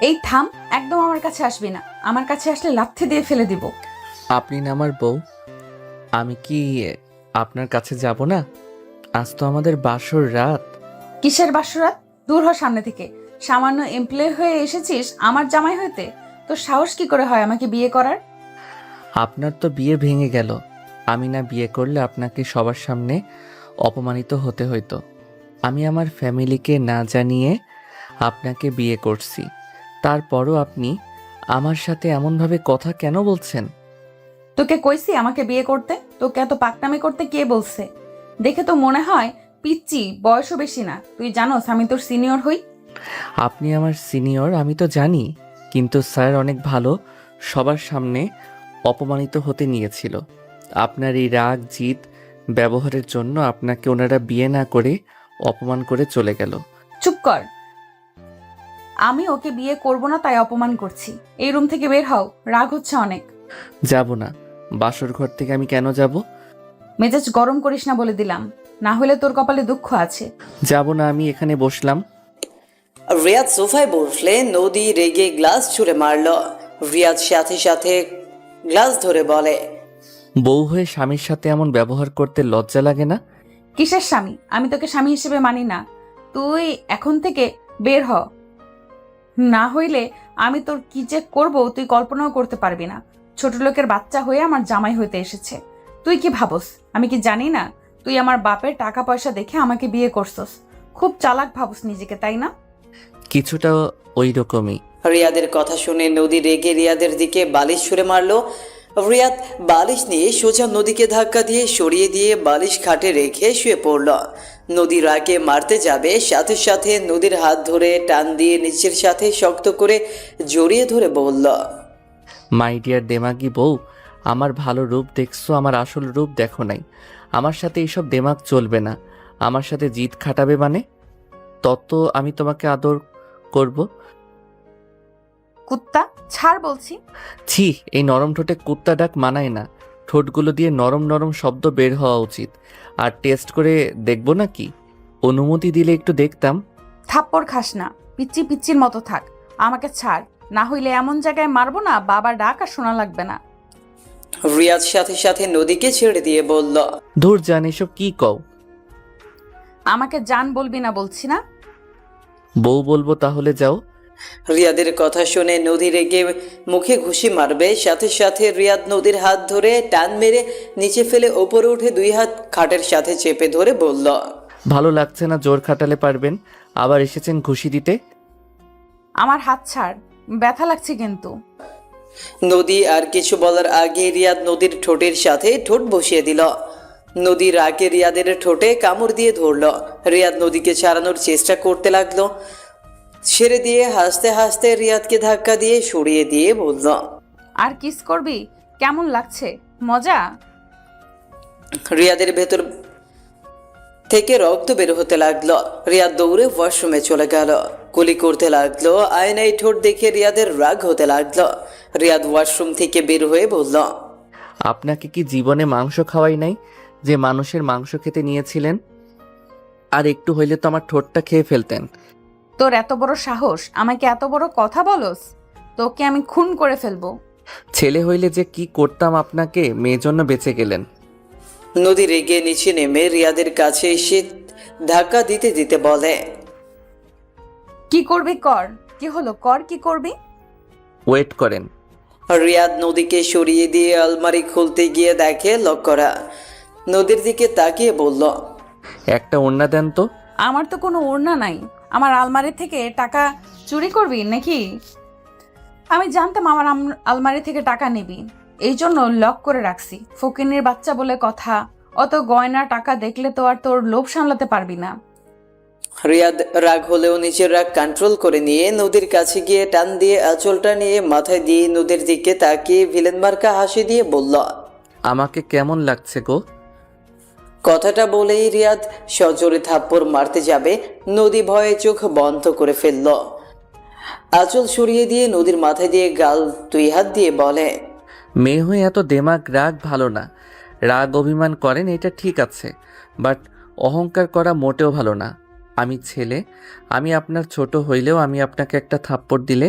এই থাম, একদম আমার কাছে আসবি না। আমার কাছে আসলে লাথি দিয়ে ফেলে দিব। আপনি না আমার বউ, আমি কি আপনার কাছে যাব না? আজ তো আমাদের বাসর রাত। কিসের বাসরাত? দূর হ সামনে থেকে। সামান্য এমপ্লয় হয়ে এসেছিস আমার জামাই হইতে? তোর সাহস কি করে হয় আমাকে বিয়ে করার? আপনার তো বিয়ে ভেঙে গেল। আমি না বিয়ে করলে আপনাকে সবার সামনে অপমানিত হতে হইতো। আমি আমার ফ্যামিলিকে না জানিয়ে আপনাকে বিয়ে করছি, তারপরও আপনি আমার সাথে এমনভাবে কথা কেন বলছেন? তোকে কইছি আমাকে বিয়ে করতে? তোকে এত পাকনামি করতে কে বলছে? দেখে তো মনে হয় পিচ্চি, বয়সও বেশি না। তুই জানোস আমি তোর সিনিয়র হই। আপনি আমার সিনিয়র আমি তো জানি, কিন্তু স্যার অনেক ভালো, সবার সামনে অপমানিত হতে নিয়েছিল। আপনার এই রাগ জিদ ব্যবহারের জন্য আপনাকে ওনারা বিয়ে না করে অপমান করে চলে গেল। চুপ কর। আমি ওকে বিয়ে করব না তাই অপমান করছি। এই রুম থেকে বের হও, রাগ হচ্ছে অনেক। যাব না। বাসর ঘর থেকে আমি কেন যাব? মেজাজ গরম করিস না বলে দিলাম, না হলে তোর কপালে দুঃখ আছে। যাব না, আমি এখানে বসলাম। রিয়াদ সোফায় বসলে নদী রেগে গ্লাস ছুঁড়ে মারল। রিয়াদ সাথে সাথে গ্লাস ধরে বলে, বউ হয়ে স্বামীর সাথে এমন ব্যবহার করতে লজ্জা লাগে না? কিসের স্বামী? আমি তোকে স্বামী হিসেবে মানি না। তুই এখন থেকে বের হ, না হইলে আমি তোর কি যে করব তুই কল্পনাও করতে পারবি না। ছোট লোকের বাচ্চা হয়ে আমার জামাই হইতে এসেছে। তুই কি ভাবস আমি কি জানি না? তুই আমার বাপের টাকা পয়সা দেখে আমাকে বিয়ে করছস। খুব চালাক ভাবস নিজেকে, তাই না? কিছুটা ওই রকমই। রিয়াদের কথা শুনে নদী রেগে রিয়াদের দিকে বালিশ ছুঁড়ে মারল। রিয়াদ বালিশ নিয়ে সোজা নদীকে ধাক্কা দিয়ে সরিয়ে দিয়ে বালিশ খাটে রেখে শুয়ে পড়ল। নদী রাগে মারতে যাবে, সাথে সাথে নদীর হাত ধরে টান দিয়ে নিচের সাথে শক্ত করে জড়িয়ে ধরে বলল, মাই ডিয়ার দেমাগি বউ, আমার ভালো রূপ দেখছো, আমার আসল রূপ দেখো নাই। আমার সাথে এইসব দেমাগ চলবে না। আমার সাথে জিদ খাটাবে মানে তত আমি তোমাকে আদর করব। কুত্তা, ছাড় বলছি। ছি, এই নরম ঠোঁটে কুত্তা ডাক মানায় না। ঠোঁটগুলো দিয়ে নরম নরম শব্দ বের হওয়া উচিত। আর টেস্ট করে দেখবো না কি? অনুমতি দিলে একটু দেখতাম। থাপ্পড় খাস না, পিচ্চি পিচ্চির মতো থাক। আমাকে ছাড়, না হইলে এমন জায়গায় মারবো না বাবার ডাক আর শোনা লাগবে না। রিয়াদ সাথে সাথে নদীকে ছেড়ে দিয়ে বলল, দূর জান, এসব কি কও? আমাকে জান বলবি না বলছি না? বউ বলবো তাহলে যাও। রিয়াদের কথা শুনে নদী রেগে মুখে ঘুষি মারবে, সাথে সাথে রিয়াদ নদীর হাত ধরে টান মেরে নিচে ফেলে ওপরে উঠে দুই হাত খাটের সাথে চেপে ধরে বলল, ভালো লাগছে না, জোর খাটালে পারবেন। আবার এসেছেন ঘুষি দিতে। আমার হাত ছাড়, ব্যথা লাগছে কিন্তু। নদী আর কিছু বলার আগে রিয়াদ নদীর ঠোঁটের সাথে ঠোঁট বসিয়ে দিল। নদীর আগে রিয়াদের ঠোঁটে কামড় দিয়ে ধরল। রিয়াদ নদীকে ছাড়ানোর চেষ্টা করতে লাগলো। ছেড়ে দিয়ে হাসতে হাসতে রিয়াদকে ধাক্কা দিয়ে সরিয়ে দিয়ে বলল, আর কিস করবি? কেমন লাগছে? মজা? রিয়াদের ভেতর থেকে রক্ত বের হতে লাগলো। রিয়াদ দৌড়ে ওয়াশরুমে চলে গেল। কুলি করতে লাগলো। আয়নায় ঠোঁট দেখে রিয়াদের রাগ হতে লাগলো। রিয়াদ ওয়াশরুম থেকে বের হয়ে বলল, আপনাকে কি জীবনে মাংস খাওয়াই নাই যে মানুষের মাংস খেতে নিয়েছিলেন? আর একটু হইলে তো আমার ঠোঁটটা খেয়ে ফেলতেন। তোর এত বড় সাহস, আমাকে এত বড় কথা বলস? তোকে আমি খুন করে ফেলবো। ছেলে হইলে যে কি করতাম আপনাকে, মেয়ের জন্য বেঁচে গেলেন। নদী রেগে নিচে নেমে রিয়াদের কাছে এসে ধাক্কা দিতে দিতে বলে, কি করবি কর। কি হলো, কর, কি করবি? ওয়েট করেন। রিয়াদ নদীকে সরিয়ে দিয়ে আলমারি খুলতে গিয়ে দেখে লক করা। নদীর দিকে তাকিয়ে বলল, একটা ওড়না দেন তো। আমার তো কোনো ওড়না নাই। আমার আলমারি থেকে টাকা চুরি করবি নাকি? আমি জানতাম আমার আলমারি থেকে টাকা নিবি, এই জন্য লক করে রাখছি। ফকিনের বাচ্চা বলে কথা। অত গয়না টাকা দেখলে তো আর তোর লোভ সামলাতে পারবি না। রিয়াদ রাগ হলেও নিজের রাগ কন্ট্রোল করে নিয়ে নদীর কাছে গিয়ে টান দিয়ে আঁচলটা নিয়ে মাথায় দিয়ে নদীর দিকে তাকিয়ে ভিলেন মার্কা হাসি দিয়ে বলল, আমাকে কেমন লাগছে গো? কথাটা বলেই রিয়াদ সজোরে থাপ্পড় মারতে যাবে। নদী ভয়ে চোখ বন্ধ করে ফেলল। আঁচল সরিয়ে দিয়ে নদীর মাথায় দিয়ে গাল দুই হাত দিয়ে বলে, মেয়ে হয়ে এত দেমাগ রাগ ভালো না। রাগ অভিমান করেন এটা ঠিক আছে, বাট অহংকার করা মোটেও ভালো না। আমি ছেলে, আমি আপনার ছোট হইলেও আমি আপনাকে একটা থাপ্পড় দিলে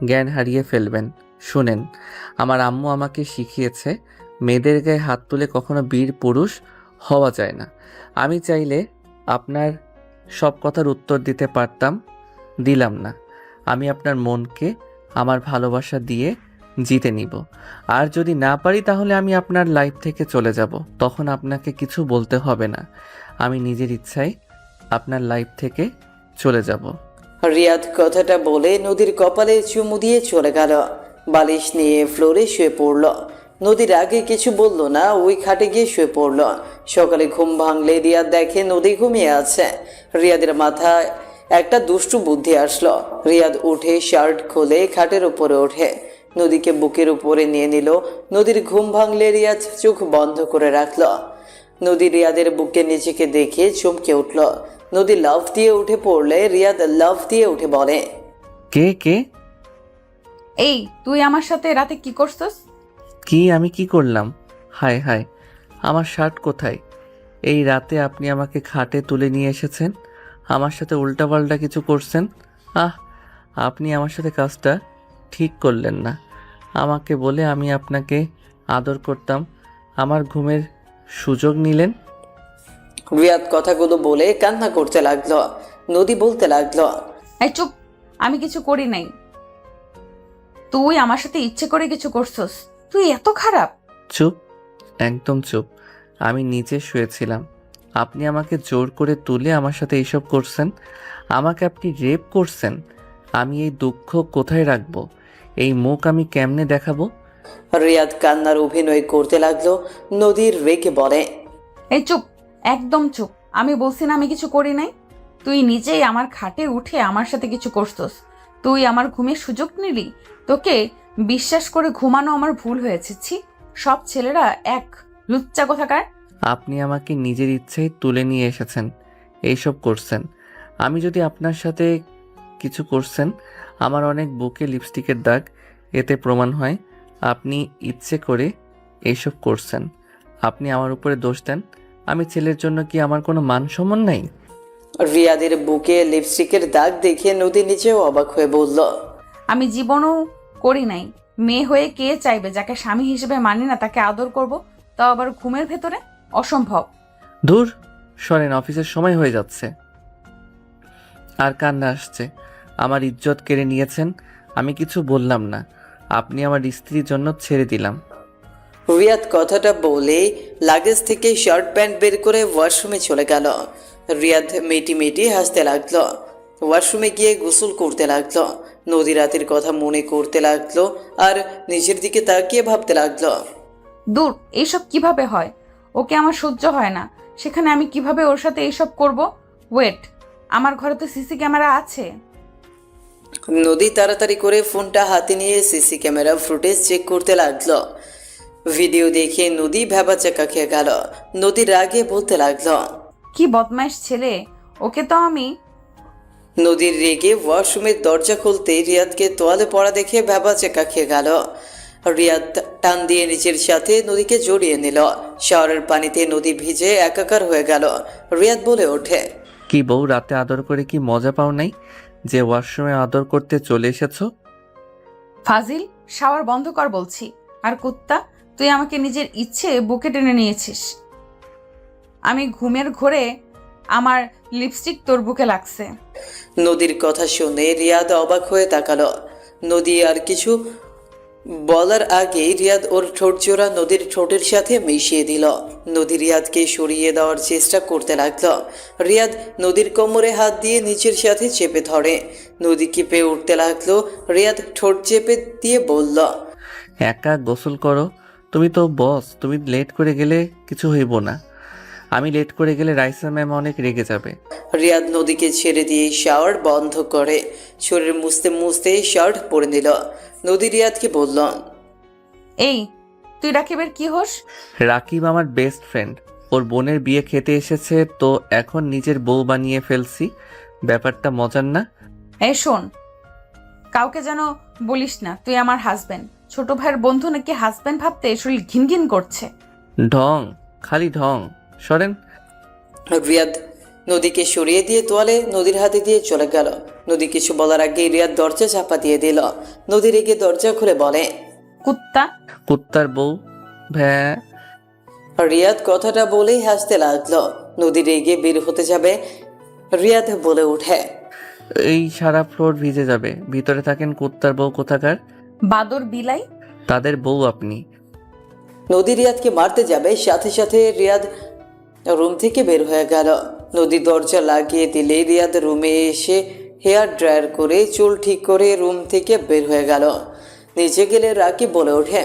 জ্ঞান হারিয়ে ফেলবেন। শুনেন, আমার আম্মু আমাকে শিখিয়েছে মেয়েদের গায়ে হাত তুলে কখনো বীর পুরুষ হওয়া যায় না। আমি চাইলে আপনার সব কথার উত্তর দিতে পারতাম, দিলাম না। আমি আপনার মনকে আমার ভালোবাসা দিয়ে জিতে নিব। আর যদি না পারি তাহলে আমি আপনার লাইফ থেকে চলে যাব। তখন আপনাকে কিছু বলতে হবে না। আমি নিজের ইচ্ছায় আপনার লাইফ থেকে চলে যাব। রিয়াদ কথাটা বলে নদীর কপালে চুমু দিয়ে চলে গেল। বালিশ নিয়ে ফ্লোরে শুয়ে পড়ল। নদীর আগে কিছু বলল না, ওই খাটে গিয়ে শুয়ে পড়ল। সকালে ঘুম ভাঙলে রিয়াদ দেখে নদী ঘুমিয়ে আছে। রিয়াদের মাথায় একটা দুষ্টু বুদ্ধি আসলো। রিয়াদ উঠে শার্ট খুলে খাটের উপরে ওঠে, নদীকে বুকের উপরে নিয়ে নিল। নদীর ঘুম ভাঙলে রিয়াদ চোখ বন্ধ করে রাখল। নদী রিয়াদের বুকে নিজেকে দেখে চমকে উঠল। নদী লাফ দিয়ে উঠে পড়লে রিয়াদ লাফ দিয়ে উঠে বলে, কে কে? এই তুই আমার সাথে রাতে কি করছস? কি আমি কি করলাম? হায় হায়, আমার শার্ট কোথায়? এই রাতে আপনি আমাকে খাটে তুলে নিয়ে এসেছেন, আমার সাথে উল্টাপাল্টা কিছু করছেন। আহ, আপনি আমার সাথে কাজটা ঠিক করলেন না। আমাকে বলে আমি আপনাকে আদর করতাম, আমার ঘুমের সুযোগ নিলেন। রিয়াদ কথাগুলো বলে কান্না করতে লাগলো। নদী বলতে লাগলো, এই চুপ, আমি কিছু করি নাই। তুই আমার সাথে ইচ্ছে করে কিছু করছস। তুই এত খারাপ? চুপ, একদম চুপ। আমি নিচে শুয়েছিলাম, আপনি আমাকে জোর করে তুলে আমার সাথে এইসব করছেন। আমাকে আপনি রেপ করছেন। আমি এই দুঃখ কোথায় রাখবো? এই মুখ আমি কেমনে দেখাবো? রিয়াদ কান্নার অভিনয় করতে লাগলো। নদীর রেগে বলে, এই চুপ, একদম চুপ। আমি বলছি না আমি কিছু করি নাই। তুই নিজেই আমার খাটে উঠে আমার সাথে কিছু করছস। তুই আমার ঘুমের সুযোগ নিলি। তোকে বিশ্বাস করে ঘুমানো আমার ভুল হয়েছে। ছি, সব ছেলেরা এক, লুচ্চা কোথাকার। আপনি আমাকে নিজের ইচ্ছায় তুলে নিয়ে এসেছেন, এইসব করছেন। আমি যদি আপনার সাথে কিছু করছেন, আমার অনেক বুকে লিপস্টিকের দাগ, এতে প্রমাণ হয় আপনি ইচ্ছে করে এইসব করছেন। আপনি আমার উপরে দোষ দেন। আমি ছেলের জন্য কি আমার কোনো মান সম্মান নাই? রিয়াদের বুকে লিপস্টিকের দাগ দেখে নদী নিজেও অবাক হয়ে বলল, আমি জীবনও করি নাই। মেয়ে হয়ে কে চাইবে যাকে স্বামী হিসেবে মানি না তাকে আদর করব, তাও আবার ঘুমের ভেতরে? অসম্ভব। দূর সরেন, অফিসের সময় হয়ে যাচ্ছে। আর কান্না আসছে। আমার ইজ্জত কেড়ে নিয়েছেন। আমি কিছু বললাম না, আপনি আমার স্ত্রীর জন্য ছেড়ে দিলাম। রিয়াদ কথাটা বলে লাগেজ থেকে শার্ট প্যান্ট বের করে ওয়াশরুমে চলে গেল। রিয়াদ মেটি মেটি হাসতে লাগলো। ওয়াশরুমে গিয়ে গোসল করতে লাগলো। নদী রাতের কথা মনে করতে লাগলো আর নিজের দিকে তাকিয়ে ভাবতে লাগলো। দূর, এইসব কিভাবে হয়? ওকে আমার সহ্য হয় না, সেখানে আমি কিভাবে ওর সাথে এইসব করব? ওয়েট, আমার ঘরে তো সিসি ক্যামেরা আছে। নদী তাড়াতাড়ি করে ফোনটা হাতে নিয়ে সিসি ক্যামেরা ফুটেজ চেক করতে লাগলো। ভিডিও দেখে নদী ভ্যাবাচাকা খেয়ে গেল। নদীর রাগে বলতে লাগলো, কি বদমাইশ ছেলে! ওকে তো আমি। নদীর রেগে ওয়াশরুমের দরজা খুলতে রিয়াদকে তোয়ালে পড়া দেখে ভ্যাবাচাকা খেয়ে গেল। রিয়াদ টান দিয়ে নিজের সাথে নদীকে জড়িয়ে নিল। শাওয়ারের পানিতে নদী ভিজে একাকার হয়ে গেল। রিয়াদ বলে ওঠে, কি বউ, রাতে আদর করে কি মজা পাও নাই যে ওয়াশরুমে আদর করতে চলে এসেছো? ফাজিল, শাওয়ার বন্ধ কর বলছি। আর কুত্তা, তুই আমাকে নিজের ইচ্ছে বুকে টেনে নিয়েছিস। আমি ঘুমের ঘোরে আমার লিপস্টিক তোর বুকে লাগছে। নদীর কথা শুনে রিয়াদ অবাক হয়ে তাকালো। নদী আর কিছু বলার আগেই রিয়াদ ওর ঠোঁট জোড়া নদীর ঠোঁটের সাথে মিশিয়ে দিল। নদী রিয়াদকে সরিয়ে দেওয়ার চেষ্টা করতে লাগলো। রিয়াদ নদীর কোমরে হাত দিয়ে নিচের সাথে চেপে ধরে। নদী কেঁপে উঠতে লাগলো। রিয়াদ ঠোঁট চেপে দিয়ে বলল, একা গোসল করো, তুমি তো বস, তুমি লেট করে গেলে কিছু হইব না। আমি লেট করে গেলে রাইসা ম্যাম অনেক রেগে যাবে। রিয়াদ নদীকে ছেড়ে দিয়ে শাওয়ার বন্ধ করে শরীর মুছতে মুছতে শার্ট পরে নিল। নদী রিয়াদকে বলল, এই, তুই রাকিবের কি হোস? রাকিব আমার বেস্ট ফ্রেন্ড, ওর বোনের বিয়ে খেতে এসেছে তো এখন নিজের বউ বানিয়ে ফেলছি। ব্যাপারটা মজার না? এই শোন, কাউকে যেন বলিস না তুই আমার হাজবেন্ড। ছোট ভাইয়ের বন্ধু নাকি হাজবেন্ড ভাবতে শরীর ঘিন ঘিন করছে। ঢং, খালি ঢং, সরেন। রিয়াদ নদীকে সরিয়ে দিয়ে তোয়ালে নদীর হাতে দিয়ে চলে গেল। নদী কিছু বলার আগে রিয়াদ দরজা চাপা দিয়ে দিল। নদী রেগে দরজা খুলে বলে, কুত্তা। কুত্তার বউ। ভ্যা। রিয়াদ কথাটা বলেই হাসতে লাগলো। নদী রেগে বের হতে যাবে, রিয়াদ বলে ওঠে, এই সারা ফ্লোর ভিজে যাবে, ভিতরে থাকেন কুত্তার বউ কোথাকার। বাদর বিলাই। তাদের বউ আপনি। নদী রিয়াদকে মারতে যাবে, সাথে সাথে রিয়াদ রুম থেকে বের হয়ে গেল। নদী দরজা লাগিয়ে দিলে রিয়াদ রুমে এসে হেয়ার ড্রায়ার করে চুল ঠিক করে রুম থেকে বের হয়ে গেল। নিচে গেলে রাকিব বলে ওঠে,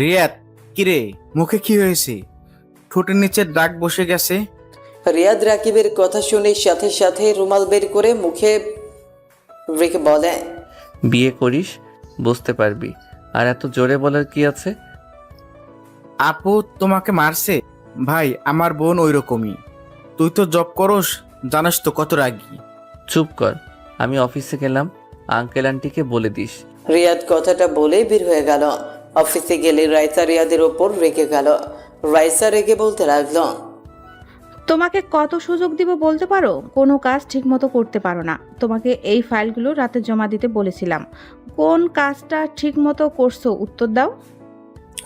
রিয়াদ, কিরে মুখে কি হয়েছে? ঠোঁটের নিচে দাগ বসে গেছে। রিয়াদ রাকিবের কথা শুনে সাথে সাথে রুমাল বের করে মুখে রেখে বলে, বিয়ে করিস, বুঝতে পারবি। আর এত জোরে বলার কি আছে? আপু তোমাকে মারছে? ভাই, আমার বোন ওই রকমই। তুই তো জব করস, জানাস তো কত রাগী। চুপ কর, আমি অফিসে গেলাম, আঙ্কেল আন্টিকে বলে দিস। রিয়াদ কথাটা বলে বের হয়ে গেল। অফিসে গেলে রাইসা রিয়াদের ওপর রেগে গেল। রাইসা রেগে বলতে লাগলো, তোমাকে কত সুযোগ দিব বলতে পারো? কোনো কাজ ঠিকমতো করতে পারো না। তোমাকে এই ফাইলগুলো রাতে জমা দিতে বলেছিলাম, কোন কাজটা ঠিকমতো করছো উত্তর দাও।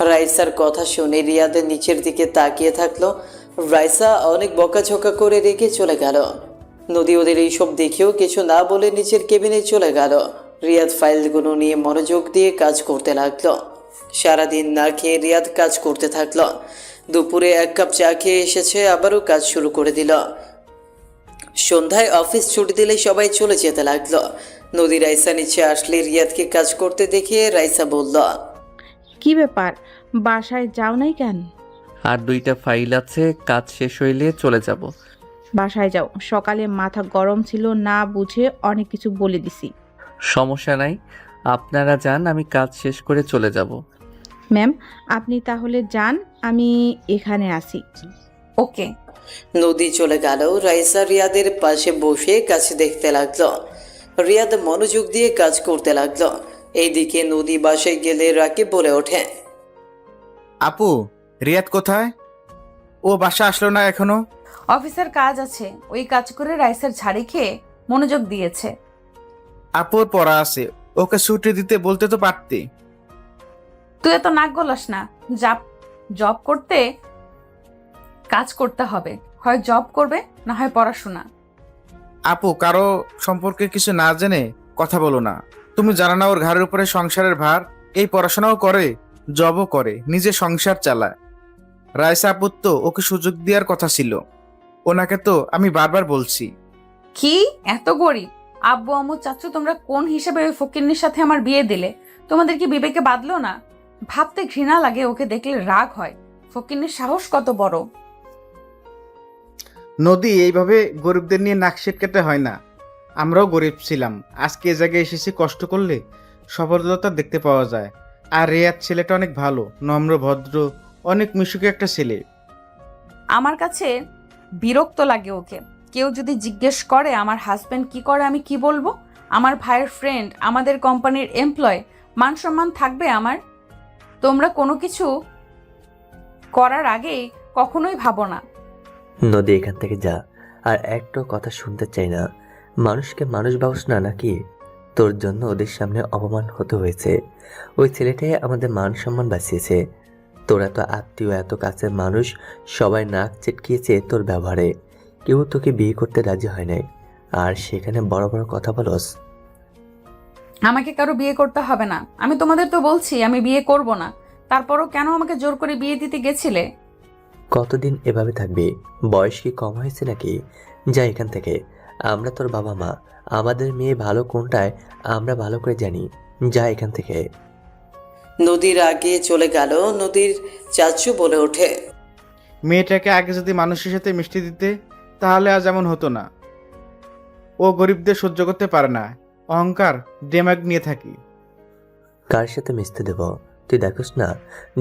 রাইসার কথা শুনে রিয়াদের নিচের দিকে তাকিয়ে থাকলো। রাইসা অনেক বকাঝকা করে রেখে চলে গেল। নদী ওদের এইসব দেখেও কিছু না বলে নিচের কেবিনে চলে গেল। রিয়াদ ফাইলগুলো নিয়ে মনোযোগ দিয়ে কাজ করতে লাগলো। সারাদিন না খেয়ে রিয়াদ কাজ করতে থাকলো। দুপুরে 1 কাপ চা খেয়ে এসেছে, আবারও কাজ শুরু করে দিল। সন্ধ্যায় অফিস ছুটি দিলে সবাই চলে যেতে লাগলো। নদী রাইসা নিচে আসলে রিয়াদকে কাজ করতে দেখে রাইসা বলল, কি ব্যাপার, বাসায় যাও নাই কেন? আর 2টা ফাইল আছে, কাজ শেষ হইলে চলে যাব। বাসায় যাও, সকালে মাথা গরম ছিল, না বুঝে অনেক কিছু বলে দিছি। সমস্যা নাই, আপনারা যান, আমি কাজ শেষ করে চলে যাব। ম্যাম, আপনি তাহলে যান, আমি এখানে আসি। ওকে। নদী চলে গেল। রাইসা রিয়াদের পাশে বসে কাজ দেখতে লাগলো। রিয়াদ মনোযোগ দিয়ে কাজ করতে লাগলো। এইদিকে নদী বাসায় গেলে রাকিব বলে ওঠে, আপু, রিয়াদ কোথায়? ও বাসা আসলো না এখনো? অফিসের কাজ আছে, ওই কাজ করে রাইসের ঝাড়ি খেয়ে মনোযোগ দিয়েছে। আপুর পড়া আছে, ওকে ছুটি দিতে বলতে তো পারতে। তুই এত নাক গলাস না। জব করতে কাজ করতে হবে, হয় জব করবে না হয় পড়াশোনা। আপু, কারো সম্পর্কে কিছু না জেনে কথা বলো না। তুমি জানো না ওর ঘাড়ের উপরে সংসারের ভার? এই পড়াশোনাও করে, জবও করে, নিজে সংসার চালায়। রাইসা আপুর তো ওকে সুযোগ দেওয়ার কথা ছিল। ওনাকে তো আমি বারবার বলছি। কি এত গরিব? আব্বু আম্মু চাচ্ছু তোমরা কোন হিসেবে ওই ফকিন্নির সাথে আমার বিয়ে দিলে? তোমাদের কি বিবেকে বাঁধলো না? ভাবতে ঘৃণা লাগে, ওকে দেখলে রাগ হয়। ফকিন্নির সাহস কত বড়! নদী, এইভাবে গরিবদের নিয়ে নাক সিটকাতে হয় না। আমরাও গরিব ছিলাম, আজকে এ জায়গায় এসেছি। কষ্ট করলে সফলতা দেখতে পাওয়া যায়। আর রিয়াদ ছেলেটা অনেক ভালো, নম্র, ভদ্র, অনেক মিশুকে একটা ছেলে। আমার কাছে বিরক্ত লাগে ওকে। কেউ যদি জিজ্ঞেস করে আমার হাজবেন্ড কি করে, আমি কি বলবো? আমার ভাইয়ের ফ্রেন্ড, আমাদের কোম্পানির এমপ্লয়, মান সম্মান থাকবে আমার? তোমরা কোনো কিছু করার আগেই কখনোই ভাবো না। নদী, এখান থেকে যা, আর একটা কথা শুনতে চাই না। মানুষকে মানুষ ভাবস না নাকি? তোর জন্য ওদের সামনে অপমান হতে হয়েছে। ওই ছেলেটাই আমাদের মান সম্মান বাঁচিয়েছে। তোর এত আত্মীয়, এত কাছের মানুষ সবাই নাক চিটকিয়েছে তোর ব্যবহারে। কেউ তোকে বিয়ে করতে রাজি হয় নাই, আর সেখানে বড় বড় কথা বলস। আমাকে কারো বিয়ে করতে হবে না। আমি তোমাদের তো বলছি আমি বিয়ে করব না, তারপরও কেন আমাকে জোর করে বিয়ে দিতে গেছিলে? কতদিন এভাবে থাকবি? বয়স কি কম হয়েছে নাকি? যা এখান থেকে। আমরা তোর বাবা মা, আমাদের মেয়ে ভালো কোনটায় আমরা ভালো করে জানি। যা এখান থেকে। নদীর আগে চলে গেল। নদীর চাচু বলে ওঠে, মেয়েটাকে আগে যদি মানুষের সাথে মিষ্টি দিতে, তাহলে আজ এমন হতো না। ও গরিবদের সহ্য করতে পারে না, অহংকার দেমাগ নিয়ে থাকি। কার সাথে মিশতে দেব? তুই দেখোস না,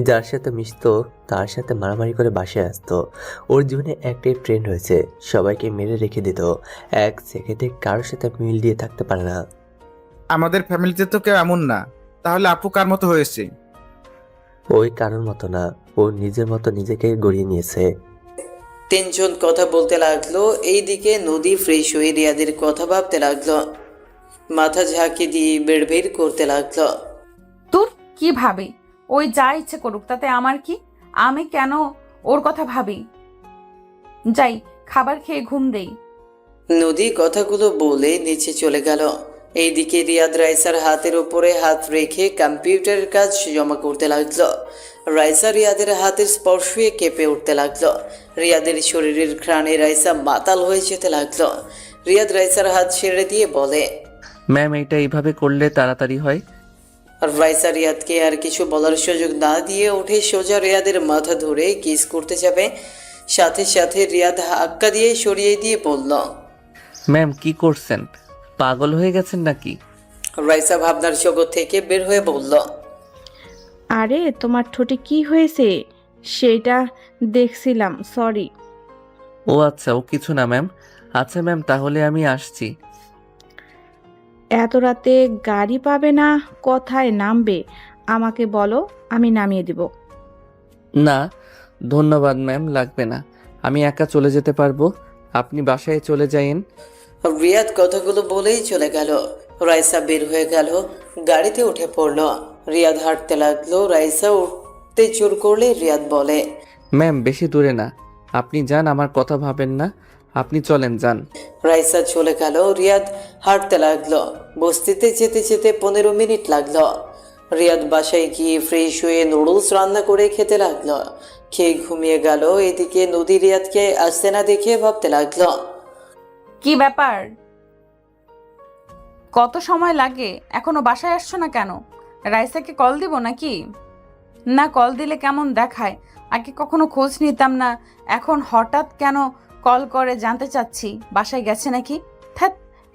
যার সাথে মিশতো তার সাথে মারামারি করে বাসায় আসতো। ওর জীবনে একটাই ট্রেন্ড হয়েছে, সবাইকে মেরে রেখে দিত। এক সেকেন্ডে কারোর সাথে মিল দিয়ে থাকতে পারে না। আমাদের ফ্যামিলিতে তো কেউ এমন না। তাহলে আপু কার মতো হয়েছে? ওই কারোর মতো না, ও নিজের মতো নিজেকে গড়িয়ে নিয়েছে। তিনজন কথা বলতে লাগলো। এইদিকে নদী ফ্রেশ হয়ে রিয়াদের কথা ভাবতে লাগলো। মাথা ঝাঁকি দিয়ে বেড় করতে লাগলো। তোর কি ভাবে? ওই যা ইচ্ছে করুক, তাতে আমার কি? আমি কেন ওর কথা ভাবি? যাই, খাবার খেয়ে ঘুম দেই। নদী কথাগুলো বলে নিচে চলে গেল। এইদিকে রিয়াদ রাইসার হাতের উপরে হাত রেখে কম্পিউটারের কাজ জমা করতে লাগলো। রাইসা রিয়াদের হাতের স্পর্শে কেঁপে উঠতে লাগলো। রিয়াদের শরীরের ঘ্রাণে রাইসা মাতাল হয়ে যেতে লাগলো। রিয়াদ রাইসার হাত ছেড়ে দিয়ে বলে, ম্যাম এইটা এইভাবে করলে তাড়াতাড়ি হয়। রাইসা রিয়াদকে আর কিছু বলার সুযোগ না দিয়ে উঠে সোজা রিয়াদের মাথা ধরে কিস করতে যাবে। সাথে সাথে রিয়াদ হাক্কা দিয়ে সরিয়ে দিয়ে বলল, ম্যাম কি করছেন? পাগল হয়ে গেছেন নাকি? রাইসা ভাবনার জগৎ থেকে বের হয়ে বলল, আরে তোমার ঠোঁটে কি হয়েছে সেটা দেখছিলাম, সরি। ও আচ্ছা, ও কিছু না ম্যাম। আচ্ছা ম্যাম, তাহলে আমি আসছি। এত রাতে গাড়ি পাবে না, কোথায় নামবে আমাকে বলো, আমি নামিয়ে দিব। না ধন্যবাদ ম্যাম, লাগবে না। আমি একা চলে যেতে পারবো। আপনি বাসায় চলে যাইন। রিয়াদ কথাগুলো বলেই চলে গেল। রাইসা বের হয়ে গেল, গাড়িতে উঠে পড়ল। রিয়াদ হাঁটতে লাগলো। রাইসা উঠতে জোর করলে রিয়াদ বলে, ম্যাম বেশি দূরে না, আপনি যান, আমার কথা ভাবেন না। আপনি চলেন, যান। রাইসা চলে গেল। রিয়াদ হাঁটতে লাগলো। বস্তিতে যেতে যেতে 15 মিনিট লাগলো। রিয়াদ বাসায় গিয়ে ফ্রেশ হয়ে নুডলস রান্না করে খেতে লাগলো। খেয়ে ঘুমিয়ে গেল। এদিকে নদী রিয়াদকে আসতে না দেখে ভাবতে লাগলো, কি ব্যাপার? কত সময় লাগে? এখনো বাসায় আসছো না কেন? রাইসাকে কল দিব নাকি? না, কল দিলে কেমন দেখায়? আগে কখনো খোঁজ নিতাম না, এখন হঠাৎ কেন কল করে জানতে চাচ্ছি বাসায় গেছে নাকি? থ্যাত,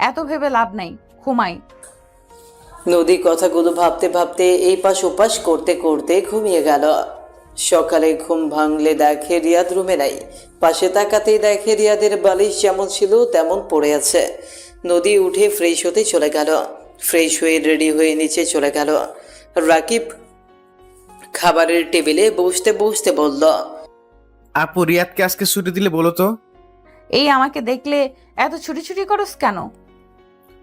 এত ভেবে লাভ নাই, ঘুমাই। নদী কথাগুলো ভাবতে ভাবতে এই পাশ ওপাশ করতে করতে ঘুমিয়ে গেল। সকালে ঘুম ভাঙলে দেখে রিয়াদ রুমে নাই। পাশে তাকাতেই দেখে রিয়াদের বালিশ যেমন ছিল তেমন পড়ে আছে। নদী উঠে ফ্রেশ হতে চলে গেল। ফ্রেশ হয়ে রেডি হয়ে নিচে চলে গেল। রাকিব খাবারের টেবিলে বসতে বসতে বলল, আপু রিয়াদকে আজকে ছুটি দিলে বলো তো। এই আমাকে দেখলে এত ছুটি ছুটি করস কেন?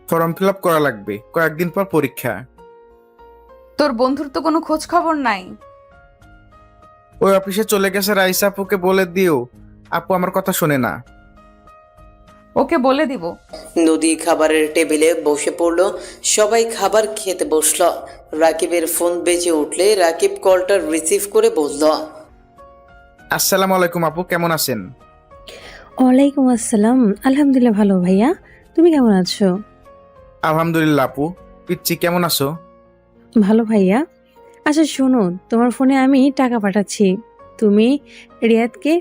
ফর্ম ফিল আপ করা লাগবে, কয়েকদিন পর পরীক্ষা। তোর বন্ধুর তো কোনো খোঁজ খবর নাই। ওই অফিসে চলে গেছে, রাইসা আপুকে বলে দিও। আপু আমার কথা শোনে না। ওকে বলে দিব। নদী খাবারের টেবিলে বসে পড়ল। সবাই খাবার খেতে বসল। রাকিবের ফোন বেজে উঠলে রাকিব কলটা রিসিভ করে বলল, আসসালামু আলাইকুম আপু, কেমন আছেন? ওয়ালাইকুম আসসালাম, আলহামদুলিল্লাহ ভালো ভাইয়া, তুমি কেমন আছো? আলহামদুলিল্লাহ আপু। পিচ্ছি কেমন আছো? ভালো ভাইয়া। আচ্ছা শোনো, তোমার ফোনে আমি টাকা পাঠাচ্ছি, তুমি রিয়াদকে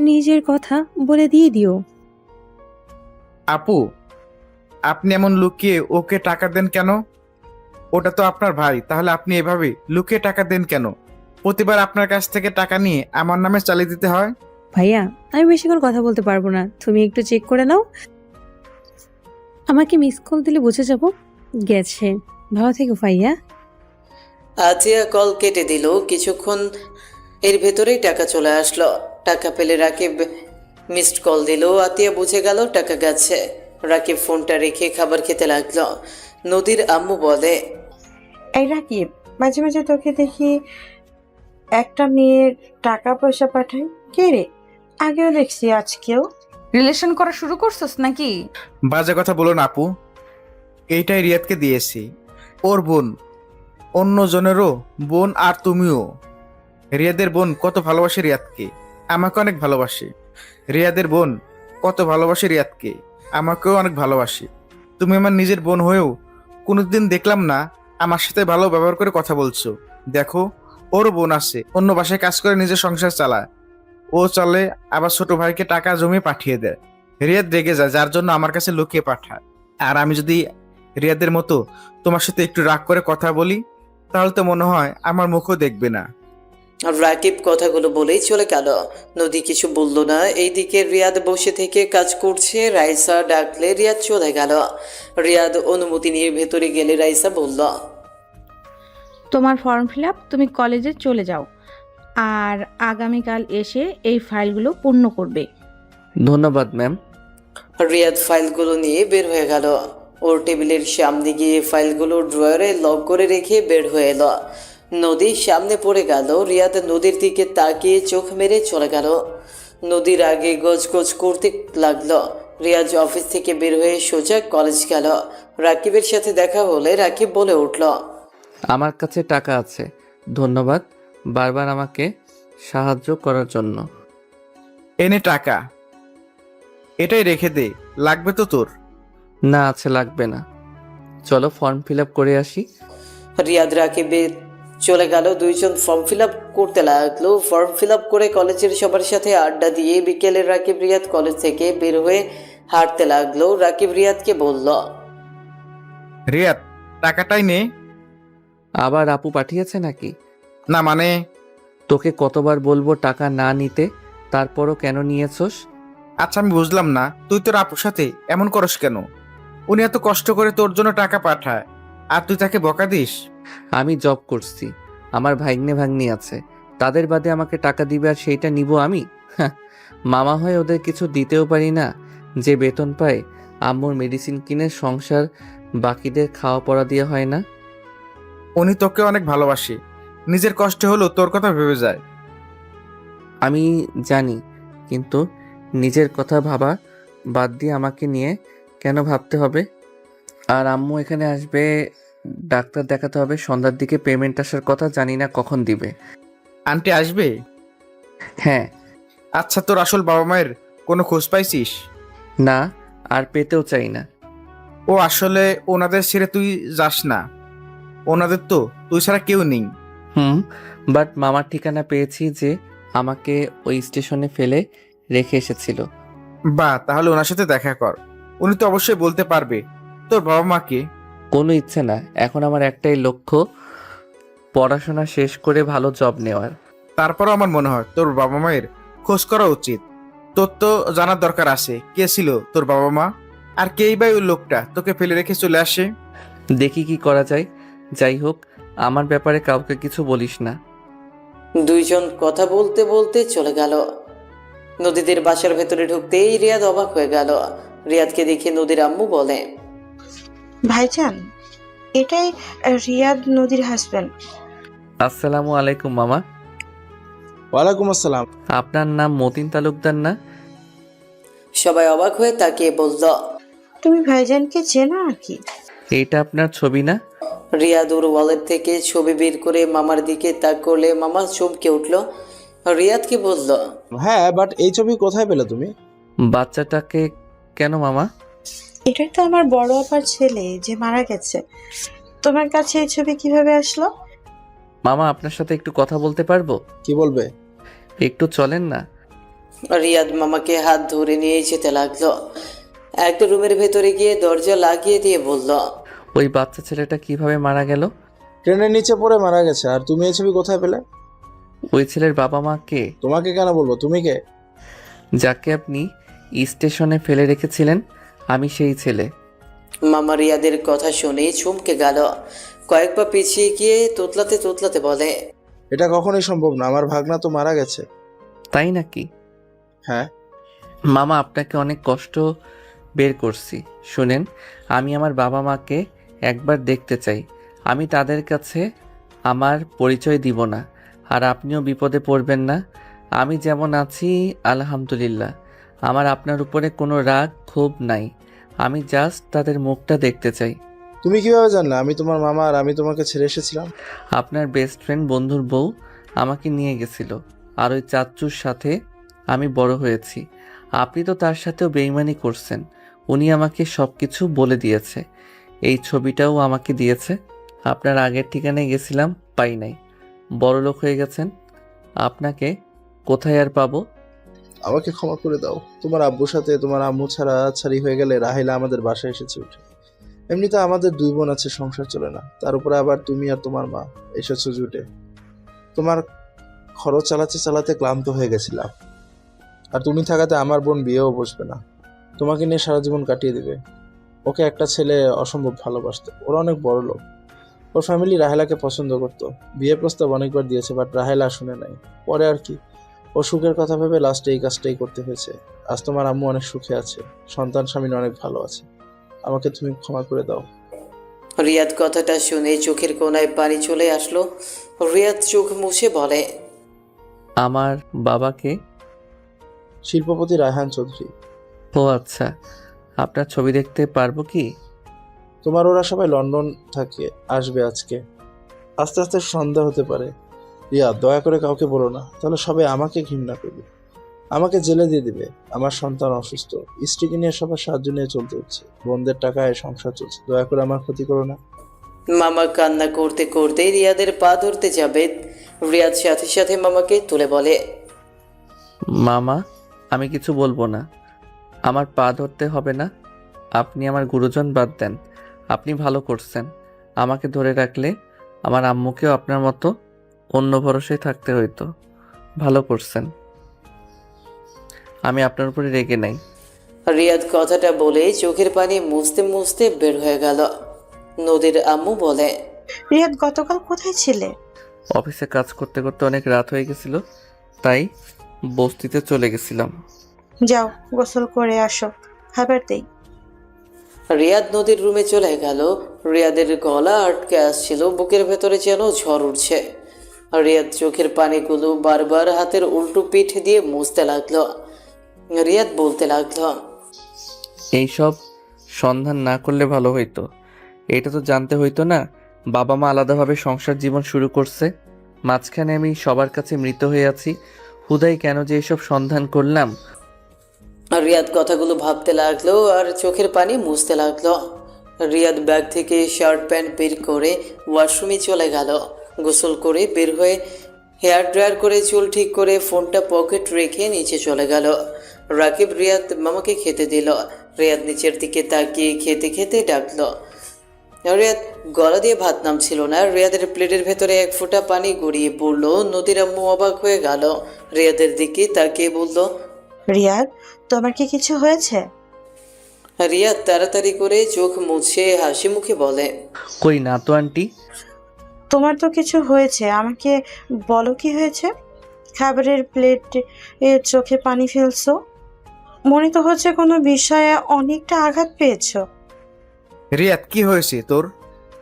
নিজের কথা বলে দিয়ে দিও। আপু আপনি এমন লুকিয়ে ওকে টাকা দেন কেন? ওটা তো আপনার ভাই, তাহলে আপনি এভাবে লুকিয়ে টাকা দেন কেন? প্রতিবার আপনার কাছ থেকে টাকা নিয়ে আমার নামে চালিয়ে দিতে হয়। ভাইয়া আমি বেশিক্ষণ কথা বলতে পারবো না, তুমি একটু চেক করে নাও। আমাকে মিস কল দিলে বুঝে যাবো। গেছে, ভালো থেকো ভাইয়া। আতিয়া কল কেটে দিল। কিছুক্ষণ এর ভেতরেই টাকা চলে আসলো। টাকা পেলে রাকিব মিসড কল দিল। আতিয়া বুঝে গেল টাকা গেছে। রাকিব ফোনটা রেখে খাবার খেতে লাগলো। নদীর আম্মু বলে, এই রাকিব, মাঝে মাঝে তোকে দেখি একটা মেয়ের টাকা পয়সা পাঠাই, কে রে? আগেও দেখছি, আজকেও। রিলেশন করা শুরু করছস নাকি? বাজে কথা বলো না আপু, এইটাই রিয়াদকে দিয়েছি। ওর বোন, অন্য জনেরও বোন, আর তুমিও। রিয়াদের বোন কত ভালোবাসে রিয়াদকে, আমাকে অনেক ভালোবাসে। রিয়াদের বোন কত ভালোবাসে রিয়াদকে, আমাকেও অনেক ভালোবাসে। তুমি আমার নিজের বোন হয়েও কোনোদিন দেখলাম না আমার সাথে ভালো ব্যবহার করে কথা বলছো। দেখো, ওর বোন আছে, অন্য বাসায় কাজ করে নিজের সংসার চালায়। ও চলে আবার ছোট ভাইকে টাকা জমিয়ে পাঠিয়ে দেয়। রিয়াদ রেগে যায়, যার জন্য আমার কাছে লুকিয়ে পাঠায়। আর আমি যদি রিয়াদের মতো তোমার সাথে একটু রাগ করে কথা বলি, তাহলে তো মনে হয় আমার মুখও দেখবে না। রাকিব কথাগুলো বলেই চলে গেল। নদী কিছু বলল না। এইদিকে রিয়াদ বসে থেকে কাজ করছে। রাইসা ডাকলে রিয়াদ চলে গেল। রিয়াদ অনুমতি নিয়ে ভেতরে গেলে রাইসা বলল, তোমার ফর্ম ফিল আপ, তুমি কলেজে চলে যাও, আর আগামীকাল এসে এই ফাইলগুলো পূর্ণ করবে। ধন্যবাদ ম্যাম। রিয়াদ ফাইলগুলো নিয়ে বের হয়ে গেল। ওর টেবিলের সামনে গিয়ে ফাইলগুলো ড্রয়ারে লক করে রেখে বের হয়ে এলো। নদীর সামনে পড়ে গেল। রিয়াদ নদীর দিকে তাকিয়ে চোখ মেরে চলে গেল। নদীর আগে গজগজ করতে লাগলো। রিয়াজ অফিস থেকে বের হয়ে সোজা কলেজ গেল। রাকিবের সাথে দেখা হলে রাকিব বলে উঠল, আমার কাছে টাকা আছে, ধন্যবাদ বারবার আমাকে সাহায্য করার জন্য। এনে টাকা, এটাই রেখে দে, লাগবে তো তোর। না আছে, লাগবে না। চলো ফর্ম ফিল আপ করে আসি। রিয়াদ রাকিবে চলে গেল। দুইজন ফর্ম ফিল আপ করতে লাগলো। ফর্ম ফিল আপ করে কলেজের সবার সাথে আড্ডা দিয়ে বিকেলে রাকিব রিয়াদ কলেজ থেকে বের হয়ে হাঁটতে লাগলো। রাকিব রিয়াদকে বলল, রিয়াদ, টাকাটাই নে। আবার আপু পাঠিয়েছে নাকি? না মানে, তোকে কতবার বলবো টাকা না নিতে, তারপরও কেন নিয়েছস? আচ্ছা আমি বুঝলাম না, তুই তোর আপুর সাথে এমন করস কেন? উনি এত কষ্ট করে তোর জন্য টাকা পাঠায়, আর তুই তাকে বকা দিস? আমি জব করছি, আমার ভাগ্নে ভাগ্নি আছে, তাদের বাদে আমাকে টাকা দিবে আর সেইটা নিব আমি? হ্যাঁ, মামা হয়ে ওদের কিছু দিতেও পারি না। যে বেতন পায় আম্মুর মেডিসিন কিনে সংসার, বাকিদের খাওয়া পড়া দিয়ে হয় না। উনি তোকে অনেক ভালোবাসে, নিজের কষ্ট হলেও তোর কথা ভেবে যায়। আমি জানি, কিন্তু নিজের কথা ভাবা বাদ দিয়ে আমাকে নিয়ে কেন ভাবতে হবে? আর আম্মু এখানে আসবে, ডাক্তার দেখাতে হবে, সন্ধ্যার দিকে পেমেন্ট আসার কথা, জানি না কখন দিবে। আন্টি আসবে? হ্যাঁ। আচ্ছা, তোর আসল বাবা মায়ের কোনো খোঁজ পাইছিস? না, আর পেতেও চাই না। ও আসলে ওনাদের ছেড়ে তুই যাস না, ওনাদের তো তুই ছাড়া কেউ নেই। বাট মামার ঠিকানা পেয়েছি যে আমাকে ওই স্টেশনে ফেলে রেখে এসেছিল। বা তাহলে ওনার সাথে দেখা কর, উনি তো অবশ্যই বলতে পারবে তোর বাবা মাকে। কোনো ইচ্ছে না, এখন আমার একটাই লক্ষ্য, পড়াশোনা শেষ করে ভালো জব নেওয়ার। তারপরও আমার মনে হয় তোর বাবা মায়ের খোঁজ করা উচিত। তোর তো জানার দরকার আছে কে ছিল তোর বাবা মা, আর কেই বা ওই লোকটা তোকে ফেলে রেখে চলে আসে। দেখি কি করা যায়। যাই হোক, আমার ব্যাপারে কাউকে কিছু বলিস না। দুইজন কথা বলতে বলতে চলে গেল। নদীদের বাসার ভেতরে ঢুকতেই রিয়াদ অবাক হয়ে গেল। রিয়াদকে দেখে নদীর আম্মু বলে, ভাইজান, এটাই রিয়াদ নদীর হাজবেন্ড। আসসালামু আলাইকুম মামা। ওয়ালাইকুম আসসালাম। আপনার নাম মতিন তালুকদার না? সবাই অবাক হয়ে তাকিয়ে বলল, তুমি ভাইজানকে চেনো নাকি? এইটা আপনার ছবি না? রিয়াদ ওর ওয়ালেট থেকে ছবি বের করে মামার দিকে তাক করলে মামা চমকে উঠল। রিয়াদকে বলল, হ্যাঁ, বাট এই ছবি কোথায় পেলে তুমি? বাচ্চাটাকে কেন মামা? এটাই তো আমার বড় আপার ছেলে যে মারা গেছে। তোমার কাছে এই ছবি কিভাবে আসলো? মামা আপনার সাথে একটু কথা বলতে পারবো? কি বলবে? একটু চলেন না। রিয়াদ মামাকে হাত ধরে নিয়ে যেতে লাগলো। একটা রুমের ভেতরে গিয়ে দরজা লাগিয়ে দিয়ে বলল, ওই বাচ্চা ছেলেটা কিভাবে মারা গেল? ট্রেনের নিচে পড়ে মারা গেছে। আর তুমি এই ছবি কোথায় পেলে? ওই ছেলের বাবা মা কে? তোমাকে কেন বলবো? তুমি কে? যাকে আপনি স্টেশনে ফেলে রেখেছিলেন, আমি সেই ছেলে। মামা রিয়াদের কথা শুনে চমকে গেল। কয়েক পা পিছিয়ে গিয়ে তোতলাতে তোতলাতে বলে, এটা কখনোই সম্ভব না, আমার ভাগনা তো মারা গেছে। তাই নাকি? হ্যাঁ। মামা আপনাকে অনেক কষ্ট বের করছি। শুনেন, আমি আমার বাবা মাকে একবার দেখতে চাই। আমি তাদের কাছে আমার পরিচয় দিব না, আর আপনিও বিপদে পড়বেন না। আমি যেমন আছি আলহামদুলিল্লাহ, আমার আপনার উপরে কোনো রাগ ক্ষোভ নাই। আমি জাস্ট তাদের মুখটা দেখতে চাই। তুমি কিভাবে জানলে আমি তোমার মামা আর আমি তোমাকে ছেড়ে এসেছিলাম? আপনার বেস্ট ফ্রেন্ড বন্ধুর বউ আমাকে নিয়ে গেছিল, আর ওই চাচ্চুর সাথে আমি বড় হয়েছি। আপনি তো তার সাথেও বেইমানি করছেন। উনি আমাকে সব কিছু বলে দিয়েছে, এই ছবিটাও আমাকে দিয়েছে। আপনার আগের ঠিকানায় গেছিলাম, পাই নাই। বড়লোক হয়ে গেছেন, আপনাকে কোথায় আর পাবো? আমাকে ক্ষমা করে দাও। তোমার আব্বুর সাথে তোমার আম্মু ছাড়া ছাড়ি হয়ে গেলে রাহিলা আমাদের বাসায় এসেছে উঠে। এমনিতে আমাদের দুই বোন আছে, সংসার চলে না, তার উপরে আবার তুমি আর তোমার মা এসেছো জুটে। তোমার খরচ চালাতে চালাতে ক্লান্ত হয়ে গেছিলাম। আর তুমি থাকাতে আমার বোন বিয়েও বসবে না, তোমাকে নিয়ে সারা জীবন কাটিয়ে দিবে। ওকে একটা ছেলে অসম্ভব ভালোবাসতো, ওরা অনেক বড় লোক। ওর ফ্যামিলি রাহেলাকে পছন্দ করতো, বিয়ে প্রস্তাব অনেকবার দিয়েছে, বাট রাহেলা শুনে নাই। পরে আর কি, ও সুখের কথা ভেবে লাস্টে এই কাজটাই করতে হয়েছে। আজ তোমার আম্মু অনেক সুখে আছে, সন্তান স্বামীন অনেক ভালো আছে। আমাকে তুমি ক্ষমা করে দাও। রিয়াদ কথাটা শুনে চোখের কোণায় পানি চলে আসলো। রিয়াদ চোখ মুছে বলে, আমার বাবাকে? শিল্পপতি রায়হান চৌধুরী। ও আচ্ছা, আপনার ছবি দেখতে পারবো কি? তোমার ওরা সবাই লন্ডন থাকে, আসবে আজকে। আস্তে আস্তে সন্ধ্যা হতে পারে। রিয়া, দয়া করে কাউকে বলো না, তাহলে সবাই আমাকে ঘৃণা করবে, আমাকে জেলে দিয়ে দিবে। আমার সন্তান অসুস্থ, স্ত্রীকে নিয়ে সবার সাহায্য নিয়ে চলতে হচ্ছে, বোনদের টাকায় সংসার চলছে, দয়া করে আমার ক্ষতি করো না। মামা কান্না করতে করতে রিয়াদের পা ধরতে যাবে। রিয়াদ সাথে সাথে মামাকে তুলে বলে, মামা, আমি কিছু বলবো না, আমার পা ধরতে হবে না। আপনি আমার গুরুজন, বাদ দেন। আপনি ভালো করছেন, আমাকে ধরে রাখলে আমার আম্মুকেও আপনার মতো অন্য ভরসায় থাকতে হইতো। ভালো করছেন, আমি আপনার উপরে রেগে নাই। রিয়াদ কথাটা বলে চোখের পানি মুছতে মুছতে বের হয়ে গেল। নদীর আম্মু বলে, রিয়াদ গতকাল কোথায় ছিলে? অফিসে কাজ করতে করতে অনেক রাত হয়ে গেছিল, তাই বস্তিতে চলে গেছিলাম। যাও গোসল করে আসো, খাবার দেই। রিয়াদ নদীর রুমে চলে গেল। রিয়াদের গলা আটকে আসছিল, বুকের ভেতরে যেন ঝড় উঠছে। রিয়াদ চোখের পানিগুলো বারবার হাতের উল্টো পিঠ দিয়ে মুছতে লাগলো। রিয়াদ বলতে লাগলো, এইসব সন্ধান না করলে ভালো হইতো। এটা তো জানতে হইতো না বাবা মা আলাদাভাবে সংসার জীবন শুরু করছে, মাঝখানে আমি সবার কাছে মৃত হয়ে আছি। হুদাই কেন যে এসব সন্ধান করলাম। রিয়াদ কথাগুলো ভাবতে লাগলো আর চোখের পানি মুছতে লাগলো। রিয়াদ ব্যাগ থেকে শার্ট প্যান্ট বের করে ওয়াশরুমে চলে গেল। গোসল করে বের হয়ে হেয়ার ড্রায়ার করে চুল ঠিক করে ফোনটা পকেট রেখে নিচে চলে গেল। রাকিব রিয়াদ মামাকে খেতে দিল। রিয়াদ নিচের দিকে তাকিয়ে খেতে খেতে ডাকলো। রিয়াদ গলা দিয়ে ভাত নামছিল না। রিয়াদের প্লেটের ভেতরে এক ফোঁটা পানি গড়িয়ে পড়লো। নদীর আম্মু অবাক হয়ে গেল। রিয়াদের দিকে তাকিয়ে বলল, রিয়াদ, তোমার কি কিছু হয়েছে? রিয়াদ তাড়াতাড়ি করে চোখ মুছে হাসি মুখে বলে, কই না তো আন্টি। তোমার তো কিছু হয়েছে, আমাকে বলো কি হয়েছে। খাবারের প্লেট চোখে পানি ফেলছো, মনে তো হচ্ছে কোনো বিষয়ে অনেকটা আঘাত পেয়েছো। রিয়াদ, কি হয়েছে তোর?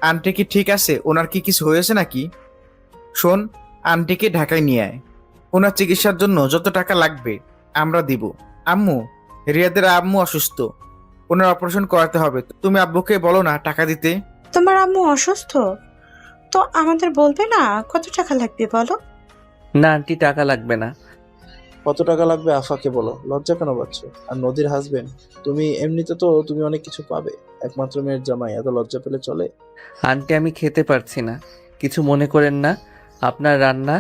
আন্টি কি ঠিক আছে? ওনার কি কিছু হয়েছে নাকি? শোন, আন্টিকে ঢাকায় নিয়ে আয়, ওনার চিকিৎসার জন্য যত টাকা লাগবে আমরা দিব। আম্মু, রিয়াদের আম্মু অসুস্থ, ওনার অপারেশন করাতে হবে। তুমি আব্বুকে বলো না টাকা দিতে। তোমার আম্মু অসুস্থ? তো আমাদের বলবে না কত টাকা লাগবে বলো। না আন্টি, টাকা লাগবে না। কত টাকা লাগবে আফাকে বলো, লজ্জা কেন পাচ্ছ? আর নদীর হাজবেন্ড তুমি, এমনিতে তো তুমি অনেক কিছু পাবে, একমাত্র মেয়ের জামাই, এত লজ্জা পেলে চলে? আন্টি, আমি খেতে পারছি না, কিছু মনে করেন না। আপনার রান্না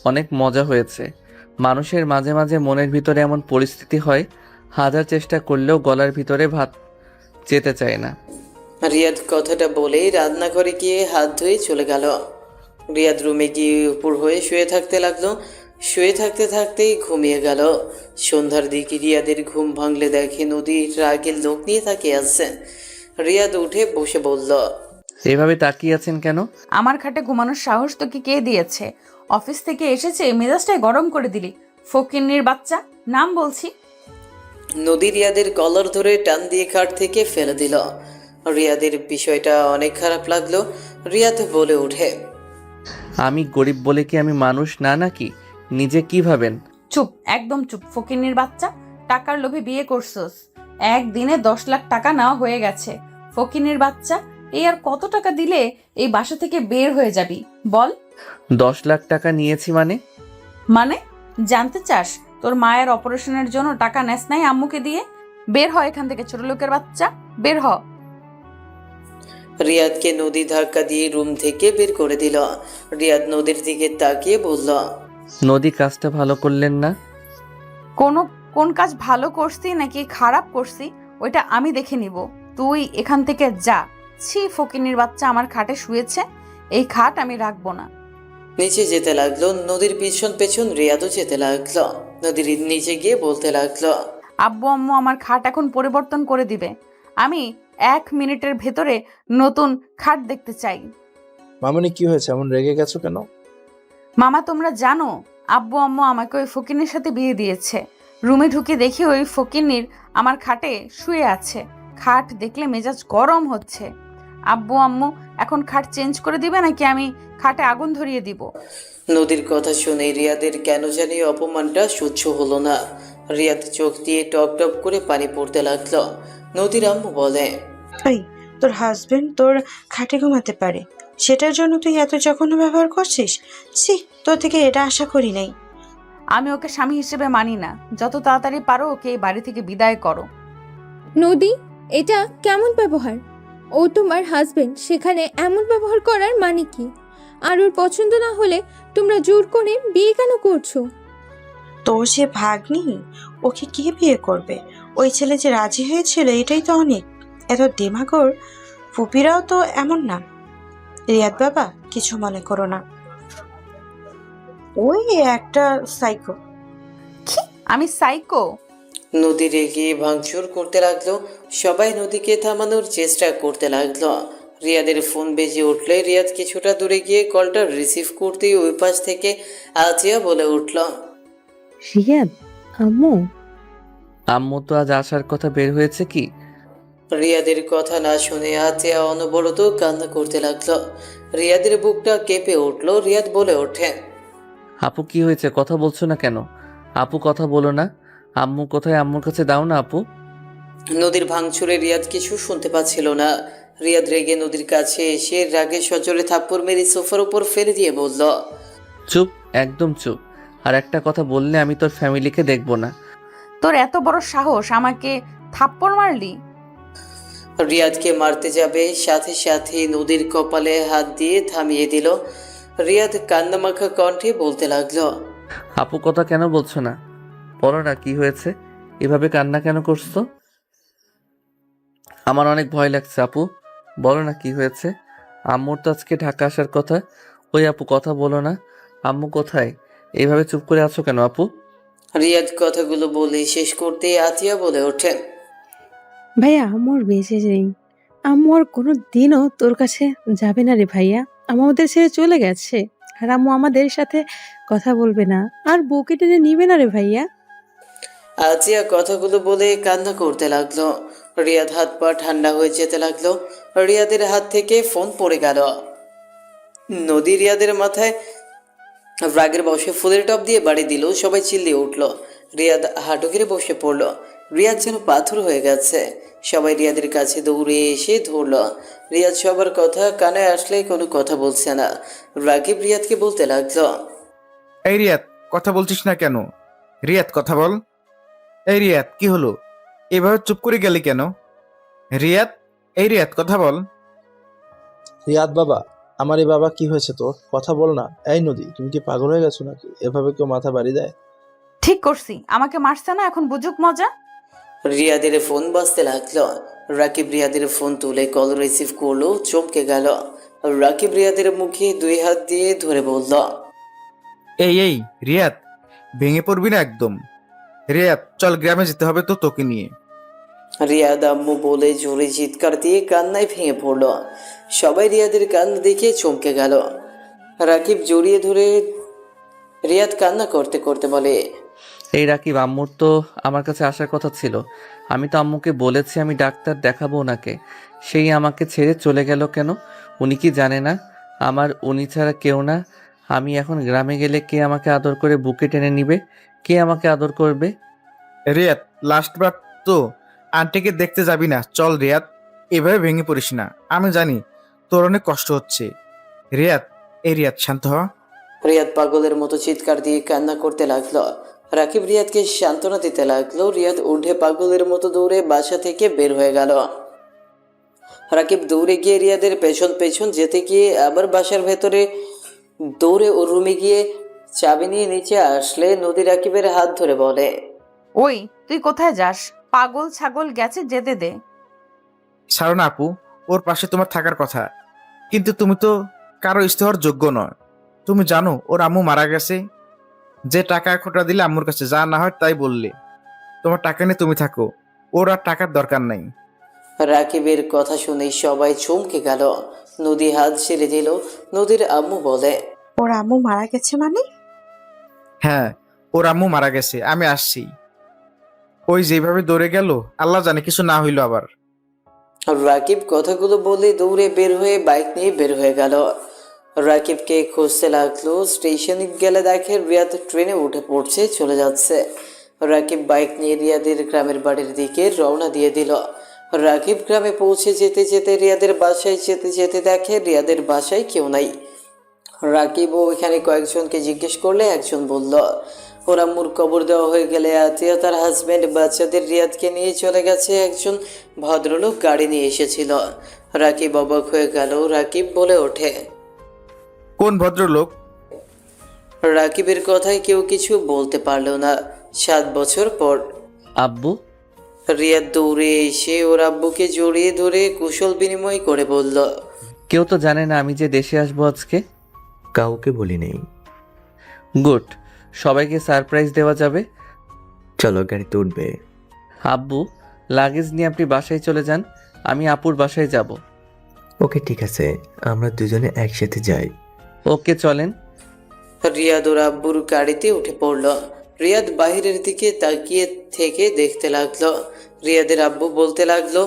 অনেক মজা হয়েছে। মানুষের মাঝে মাঝে মনের ভিতরে এমন পরিস্থিতি হয়, হাজার চেষ্টা করলেও গলার ভিতরে ভাত যেতে চায় না। রিয়াদ কথাটা বলেই রান্নাঘরে গিয়ে হাত ধুয়ে চলে গেল। রিয়াদ রুমে গিয়ে উপর হয়ে শুয়ে থাকতে লাগলো। শুয়ে থাকতে থাকতেই ঘুমিয়ে গেল। সন্ধ্যার দিকে রিয়াদের ঘুম ভাঙলে দেখে নদীর রাগের লোক নিয়ে তাকিয়ে আছে। রিয়াদ উঠে বসে বলল, এভাবে তাকিয়ে আছেন কেন? আমার খাটে ঘুমানোর সাহস তোকে কে দিয়েছে? অফিস থেকে এসেছে মেজাজটাই গরম করে দিলি। ফকিন্নির বাচ্চা, নাম বলছি। নদী রিয়াদের কলার ধরে টান দিয়ে খাট থেকে ফেলে দিল। রিয়াদের বিষয়টা অনেক খারাপ লাগলো। রিয়াদ বলে ওঠে, আমি গরিব বলে কি আমি মানুষ না নাকি? নিজে কি ভাবেন? চুপ, একদম চুপ ফকিন্নির বাচ্চা। টাকার লোভে বিয়ে করছস, একদিনে 10 লাখ টাকা নেওয়া হয়ে গেছে। ফকিন্নির বাচ্চা, এই আর কত টাকা দিলে এই বাসা থেকে বের হয়ে যাবি বল? 10 লাখ টাকা নিয়েছি মানে? মানে জানতে চাস? তোর মায়ের অপারেশনের জন্য টাকা নেস নাই আম্মুকে দিয়ে? বের হ এখান থেকে ছোট লোকের বাচ্চা, বের হ। রিয়াদকে নদী ধাক্কা দিয়ে রুম থেকে বের করে দিল। রিয়াদ নদীর দিকে তাকিয়ে বলল, নদী, কাজটা ভালো করলেন না। কোন কাজ ভালো করছি নাকি খারাপ করছি ওইটা আমি দেখে নিব। তুই এখান থেকে যা। ছি, ফকিন্নির বাচ্চা আমার খাটে শুয়েছে, এই খাট আমি রাখবো না। নিচে যেতে লাগলো। নদীর পিছন পেছন রিয়াদও যেতে লাগলো। নদীর নিচে গিয়ে বলতে লাগলো, আব্বু আম্মু আমার খাট এখন পরিবর্তন করে দিবে। আমি 1 মিনিটের ভেতরে নতুন খাট দেখতে চাই। মামনি, কি হয়েছে? এমন রেগে গেছো কেন? মামা, তোমরা জানো আব্বু আম্মু আমাকে ওই ফকিন্নির সাথে বিয়ে দিয়েছে। রুমে ঢুকে দেখি ওই ফকিন্নির আমার খাটে শুয়ে আছে। খাট দেখলে মেজাজ গরম হচ্ছে। আব্বু আম্মু এখন খাট চেঞ্জ করে দিবে নাকি আমি খাটে আগুন ধরিয়ে দিব? নদীর কথা শুনে রিয়াদের কেন জানি অপমানটা সহ্য হলো না। রিয়াদ চোখ দিয়ে টপ টপ করে পানি পড়তে লাগলো। নদীর আম্মু বলে, এই, তোর হাজবেন্ড তোর খাটে ঘুমাতে পারে, সেটার জন্য তুই এত জঘন্য ব্যবহার করছিস? ছি, তোর থেকে এটা আশা করি নাই। আমি ওকে স্বামী হিসেবে মানি না। যত তাড়াতাড়ি পারো ওকে এই বাড়ি থেকে বিদায় করো। নদী, এটা কেমন ব্যবহার? ও তোমার হাজবেন্ড, সেখানে এমন ব্যবহার করার মানে কি? আর ওর পছন্দ না হলে তোমরা জোর করে বিয়ে কেন করছো? তোর যে ভাগ্নি, ওকে কে বিয়ে করবে? ওই ছেলে যে রাজি হয়েছিল এটাই তো অনেক। এত দেমাগর ফুপিরাও তো এমন না। রিয়াদ বাবা, কিছু মনে করো না, ওই একটা সাইকো। আমি সাইকো? নদী রেগে ভাঙচুর করতে লাগলো। সবাই নদীকে থামানোর চেষ্টা করতে লাগলো। রিয়াদের ফোন বেজে উঠলে রিয়াদ কিছুটা দূরে গিয়ে কলটা রিসিভ করতেই ওই পাশ থেকে আতিয়া বলে উঠল, রিয়াদ, আম্মু। আম্মু তো আজ আসার কথা বের হয়েছে কি? রিয়াদের কথা না শুনে আতিয়া অনবরত কান্না করতে লাগলো। রিয়াদের বুকটা কেঁপে উঠলো। রিয়াদ বলে ওঠে, আপু কি হয়েছে? কথা বলছো না কেন? আপু কথা বলো না। আম্মু কোথায়? আম্মুর কাছে দাও না আপু। নদীর ভাঙচুরে রিয়াদ কিছু শুনতে পাচ্ছিল না। রিয়াদ রেগে নদীর কাছে এসে রাগে সজোরে থাপ্পড় মেরে সোফার উপর ফেলে দিয়ে বলল, চুপ, একদম চুপ। আর একটা কথা বললে আমি তোর ফ্যামিলিকে দেখবো না। তোর এত বড় সাহস আমাকে থাপ্পড় মারলি? রিয়াদকে মারতে যাবে, সাথে সাথে নদীর কপালে হাত দিয়ে থামিয়ে দিল। রিয়াদ কান্নামাখা কণ্ঠে বলতে লাগলো, আপু কথা কেন বলছো না? বলো না কি হয়েছে? এভাবে কান্না কেন করছো? আমার অনেক ভয় লাগছে আপু। বলো না কি হয়েছে? আম্মুর তো আজকে ঢাকা আসার কথা। ওই আপু কথা বলো না। আম্মু কোথায়? এইভাবে চুপ করে আছো কেন আপু? রিয়াদ কথাগুলো বলে শেষ করতে আতিয়া বলে ওঠে, ভাইয়া, আম্মুর বেঁচে নেই। আম্মু আর কোনো দিনও তোর কাছে যাবে না রে ভাইয়া। আম্মু আমাদের ছেড়ে চলে গেছে। আর আম্মু আমাদের সাথে কথা বলবে না, আর বউকে টেনে নিবে না রে ভাইয়া। আতিয়া কথাগুলো বলে কান্না করতে লাগলো। রিয়াদ হাত পা ঠান্ডা হয়ে যেতে লাগলো। রিয়াদের হাত থেকে ফোন পড়ে গেল। নদী রিয়াদের মাথায় রাগের বসে ফুলের টপ দিয়ে বাড়ি দিল। সবাই চিল্লিয়ে উঠল। রিয়াদ হাঁটু ঘিরে বসে পড়ল। রিয়াদ যেন পাথর হয়ে গেছে। সবাই রিয়াদের কাছে দৌড়ে এসে ধরল। রিয়াদ সবার কথা কানে আসলে কোনো কথা বলছে না। রাকিব রিয়াদকে বলতে লাগলো, এই রিয়াদ, কথা বলছিস না কেন? রিয়াদ, কথা বল। এই রিয়াদ, কি হলো? এভাবে চুপ করে গেলি কেন? রিয়াদ, এই রিয়াদ, কথা বল। রিয়াদ বাবা, আমার এই বাবা, কি হয়েছে তোর? কথা বল না। এই নদী, তুমি কি পাগল হয়ে গেছো নাকি? এভাবে কেউ মাথা বাড়ি দেয়? ঠিক করছি, আমাকে মারছে না, এখন বুঝুক মজা। রিয়াদের ফোন বাজতে লাগলো। রাকিব রিয়াদের ফোন তুলে কল রিসিভ করলো। চমকে গেল। রাকিব রিয়াদের মুখে 2 হাত দিয়ে ধরে বলল, এই রিয়াদ, ভেঙে পড়বি না একদম। রিয়াদ, চল গ্রামে যেতে হবে তো তোকে নিয়ে। রিয়াদ আম্মু বলে জোরে চিৎকার দিয়ে কান্নায় ভেঙে পড়ল। সবাই রিয়াদের কান্না দেখে চমকে গেল। রাকিব জড়িয়ে ধরে রিয়াদ কান্না করতে করতে বলে, এই রাকিব, আম্মুর তো আমার কাছে আসার কথা ছিল। আমি তো আম্মুকে বলেছি আমি ডাক্তার দেখাবো ওনাকে। সেই আমাকে ছেড়ে চলে গেল কেন? উনি কি জানে না আমার উনি ছাড়া কেউ না? আমি এখন গ্রামে গেলে কে আমাকে আদর করে বুকে টেনে নিবে? কে আমাকে আদর করবে? রিয়াদ, লাস্ট বার তো আন্টিকে দেখতে যাবি না? চল রিয়াদ, এভাবে ভেঙে পড়িস না। আমি জানি তোর অনেক কষ্ট হচ্ছে। রিয়াদ, এই রিয়াদ, শান্ত হ। রিয়াদ পাগলের মতো চিৎকার দিয়ে কান্না করতে লাগলো। রাকিব রিয়াদকে সান্ত্বনা দিতে লাগলো। রিয়াদ উঠে পাগলের মতো দৌড়ে বাসা থেকে বের হয়ে গেল। রাকিব দৌড়ে গিয়ে রিয়াদের পেছন পেছন যেতে গিয়ে আবার বাসার ভেতরে দৌড়ে ওর রুমে গিয়ে চাবি নিয়ে নিচে আসলে নদী রাকিবের হাত ধরে বলে, ওই, তুই কোথায় যাস? পাগল ছাগল গেছে, যেতে দে। ছাড়ো না আপু, ওর পাশে তোমার থাকার কথা। কিন্তু তুমি তো কারো ইষ্ট হওয়ার যোগ্য নয়। তুমি জানো ওর আম্মু মারা গেছে। যে টাকা খোটা দিলে আম্মুর কাছে, যা না হয় তাই বললে। তোমার টাকা নিয়ে তুমি থাকো, ওর আর টাকার দরকার নাই। রাকিবের কথা শুনে সবাই চমকে গেল। নদী হাত ছেড়ে দিল। নদীর আম্মু বলে, ওর আম্মু মারা গেছে মানে? হ্যাঁ, ওর আম্মু মারা গেছে, আমি আসছি। ওই যেভাবে দৌড়ে গেল, আল্লাহ জানে কিছু না হইলো আবার। রাকিব কথাগুলো বলে দৌড়ে বের হয়ে বাইক নিয়ে বের হয়ে গেল। রাকিবকে খুঁজতে লাগলো। স্টেশনে গেলে দেখে রিয়াদ ট্রেনে উঠে পড়ছে, চলে যাচ্ছে। রাকিব বাইক নিয়ে রিয়াদের গ্রামের বাড়ির দিকে রওনা দিয়ে দিল। রাকিব গ্রামে পৌঁছে যেতে যেতে রিয়াদের বাসায় যেতে যেতে দেখে রিয়াদের বাসায় কেউ নাই। রাকিবও ওইখানে কয়েকজনকে জিজ্ঞেস করলে একজন বলল ওর আম্মুর কবর দেওয়া হয়ে গেলে আতিয়া তার হাজব্যান্ড বাচ্চাদের রিয়াদকে নিয়ে চলে গেছে। একজন ভদ্রলোক গাড়ি নিয়ে এসেছিল। রাকিব অবাক হয়ে গেল। রাকিব বলে ওঠে। কোন ভদ্রলোক? রাকিবের কথায় কেউ কিছু বলতে পারল না। 7 বছর পর আব্বু, রিয়াদ দৌড়ে এসে ওর আব্বুকে জড়িয়ে ধরে কুশল বিনিময় করে বলল, কেউ তো জানে না আমি যে দেশে আসবো আজকে। কাউকে বলি নেই। গুড, সবাইকে সারপ্রাইজ দেওয়া যাবে। চলো গাড়িতে উঠবে। আব্বু, লাগেজ নিয়ে আপনি বাসায় চলে যান, আমি আপুর বাসায় যাব। ওকে ঠিক আছে, আমরা দুজনে একসাথে যাই। ওকে চলেন। রিয়াদ ওর আব্বুর গাড়িতে উঠে পড়ল। রিয়াদ বাহিরের দিকে তাকিয়ে থেকে দেখতে লাগলো। রিয়াদের আব্বু বলতে লাগলো,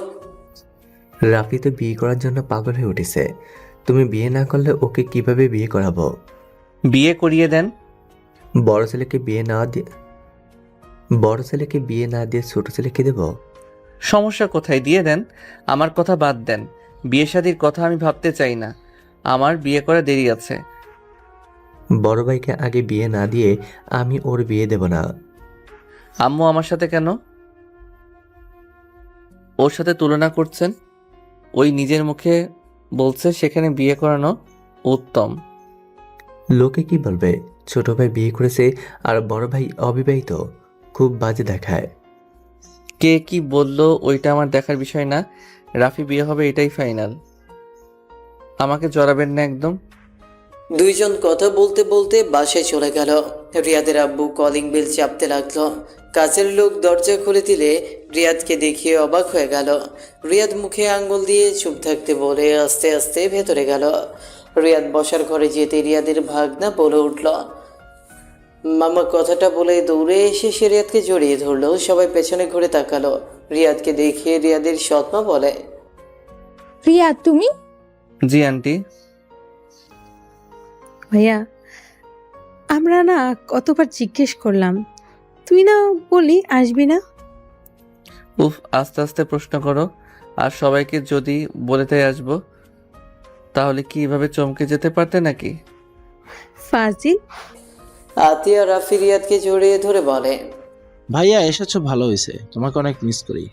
রাফি তো বিয়ে করার জন্য পাগল হয়ে উঠেছে। তুমি বিয়ে না করলে ওকে কিভাবে বিয়ে করাবো? বিয়ে করিয়ে দেন। বড় ছেলেকে বিয়ে না দিয়ে ছোট ছেলেকে দেব? সমস্যা কোথায়, দিয়ে দেন। আমার কথা বাদ দেন, বিয়ে শাদির কথা আমি ভাবতে চাই না, আমার বিয়ে করা দেরি আছে। বড় ভাইকে আগে বিয়ে না দিয়ে আমি ওর বিয়ে দেব না। আম্মু আমার সাথে কেন ওর সাথে তুলনা করছেন? ওই নিজের মুখে বলছে সেখানে বিয়ে করানো উত্তম। লোকে কি বলবে? ছোট ভাই বিয়ে করেছে আর বড় ভাই অবিবাহিত, খুব বাজে দেখায়। কে কি বললো ওইটা আমার দেখার বিষয় না, রাফি বিয়ে হবে এটাই ফাইনাল। আমাকে জড়াবেন না একদম। দুইজন কথা বলতে বলতে বাসায় চলে গেল। রিয়াদের আব্বু কলিং বেল চাপতে লাগলো। কাছের লোক দরজা খুলে দিলে রিয়াদকে দেখিয়ে অবাক হয়ে গেল। রিয়াদ মুখে আঙ্গুল দিয়ে চুপ থাকতে বলে আস্তে আস্তে ভেতরে গেল। রিয়াদ বসার ঘরে যেতে রিয়াদের ভাগনা বলে উঠল, মামা। কথাটা বলে দৌড়ে এসে সে রিয়াদকে জড়িয়ে ধরলো। সবাই পেছনে ঘুরে তাকালো। রিয়াদকে দেখে রিয়াদের সৎমা বলে, রিয়াদ তুমি? জি আন্টি। ভাইয়া, আমরা না কতবার জিজ্ঞেস করলাম, তুই না বলি আসবি না। উফ, আস্তে আস্তে প্রশ্ন করো। আর সবাইকে যদি বলে তাই আসবো, তাহলে কি এভাবে চমকে যেতে পারতে নাকি? ফাজিল। আতিয়া রাফি রিয়াদকে জড়িয়ে ধরে বলে, ভাইয়া এসেছো, ভালো হয়েছে, তোমাকে অনেক মিস করি।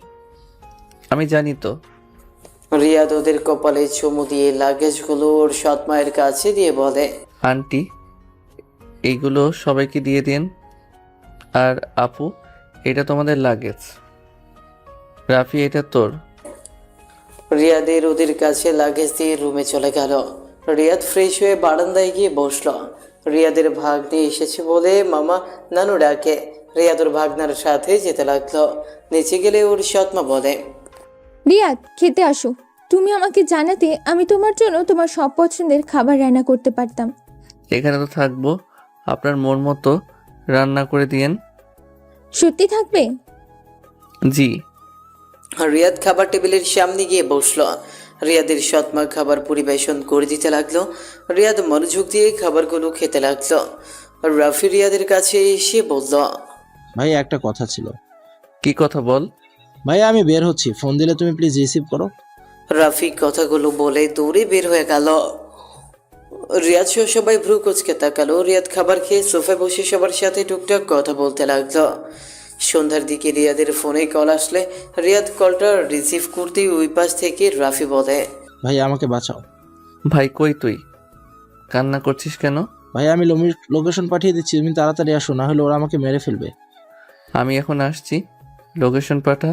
আমি জানি তো। রিয়াদ ওদের কপালে চুমু দিয়ে লাগেজগুলো ওর সৎ মায়ের কাছে দিয়ে বলে, আন্টি, এইগুলো সবাইকে দিয়ে দিন। আর আপু, এটা তোমাদের লাগেজ। রাফি, এটা তোর। রিয়াদের ওদের কাছে লাগেজ দিয়ে রুমে চলে গেল। রিয়াদ ফ্রেশ হয়ে বারান্দায় গিয়ে বসলো। রিয়াদের ভাগ্নে এসেছে বলে মামা নানু ডাকে। রিয়াদ ওর ভাগনার সাথে যেতে লাগলো। নিচে গেলে ওর সৎমা বলে, রিয়াদ, খেতে আসো। তুমি আমাকে জানাতে আমি তোমার জন্য তোমার সব পছন্দের খাবার রান্না করতে পারতাম। এখানে তো থাকবো, আপনার মন মতো রান্না করে দিয়েন। সত্যি থাকবে? জি। রিয়াদ খাবার টেবিলের সামনে গিয়ে বসলো। রিয়াদের সৎমা খাবার পরিবেশন করে দিতে লাগলো। রিয়াদ মনোযোগ দিয়ে খাবারগুলো খেতে লাগলো। রাফি রিয়াদের কাছে এসে বলল, ভাইয়া একটা কথা ছিল। কি কথা বল। ভাইয়া আমি বের হচ্ছি, ফোন দিলে তুমি প্লিজ রিসিভ করো। রাফি কথাগুলো বলে দৌড়ে বের হয়ে গেল। রিয়াদ সহ সবাই ভ্রু কুচকে তাকালো। রিয়াদ খাবার খেয়ে সোফায় বসে সবার সাথে টুকটাক কথা বলতে লাগলো। সন্ধ্যার দিকে রিয়াদের ফোনে কল আসলে রিয়াদ কলটা রিসিভ করতেই ওই পাশ থেকে রাফি বলে, ভাইয়া আমাকে বাঁচাও। ভাই কই তুই? কান্না করছিস কেন? ভাইয়া আমি লোকেশন পাঠিয়ে দিচ্ছি, তুমি তাড়াতাড়ি আসো, না হলে ওরা আমাকে মেরে ফেলবে। আমি এখন আসছি, লোকেশন পাঠা।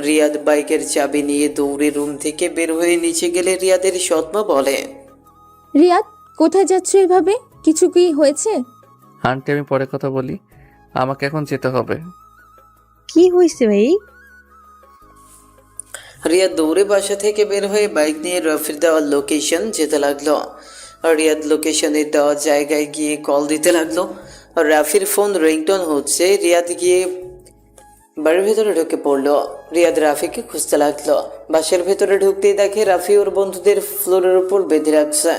রিয়াদ বাইকের চাবি নিয়ে দৌড়ে রুম থেকে বের হয়ে নিচে গেলে রিয়াদের সৎমা বলে, রিয়াদ, কোথায় যাচ্ছ এভাবে? কিছু কি হয়েছে? আন্টি, আমি পরে কথা বলি, আমাকে এখন যেতে হবে। কি হয়েছে ভাই? রিয়াদ দৌড়ে বাসা থেকে বের হয়ে বাইক নিয়ে রফির দেওয়া লোকেশন যেতে লাগলো। রিয়াদ লোকেশনের দেওয়া জায়গায় গিয়ে কল দিতে লাগলো। রাফির ফোন রিংটোন হচ্ছে। রিয়াদ গিয়ে বাড়ির ভেতরে ঢুকে পড়লো। রিয়াদ রাফিকে খুঁজতে লাগলো। বাসার ভেতরে ঢুকতেই দেখে রাফি ওর বন্ধুদের ফ্লোরের উপর বেঁধে রাখছে।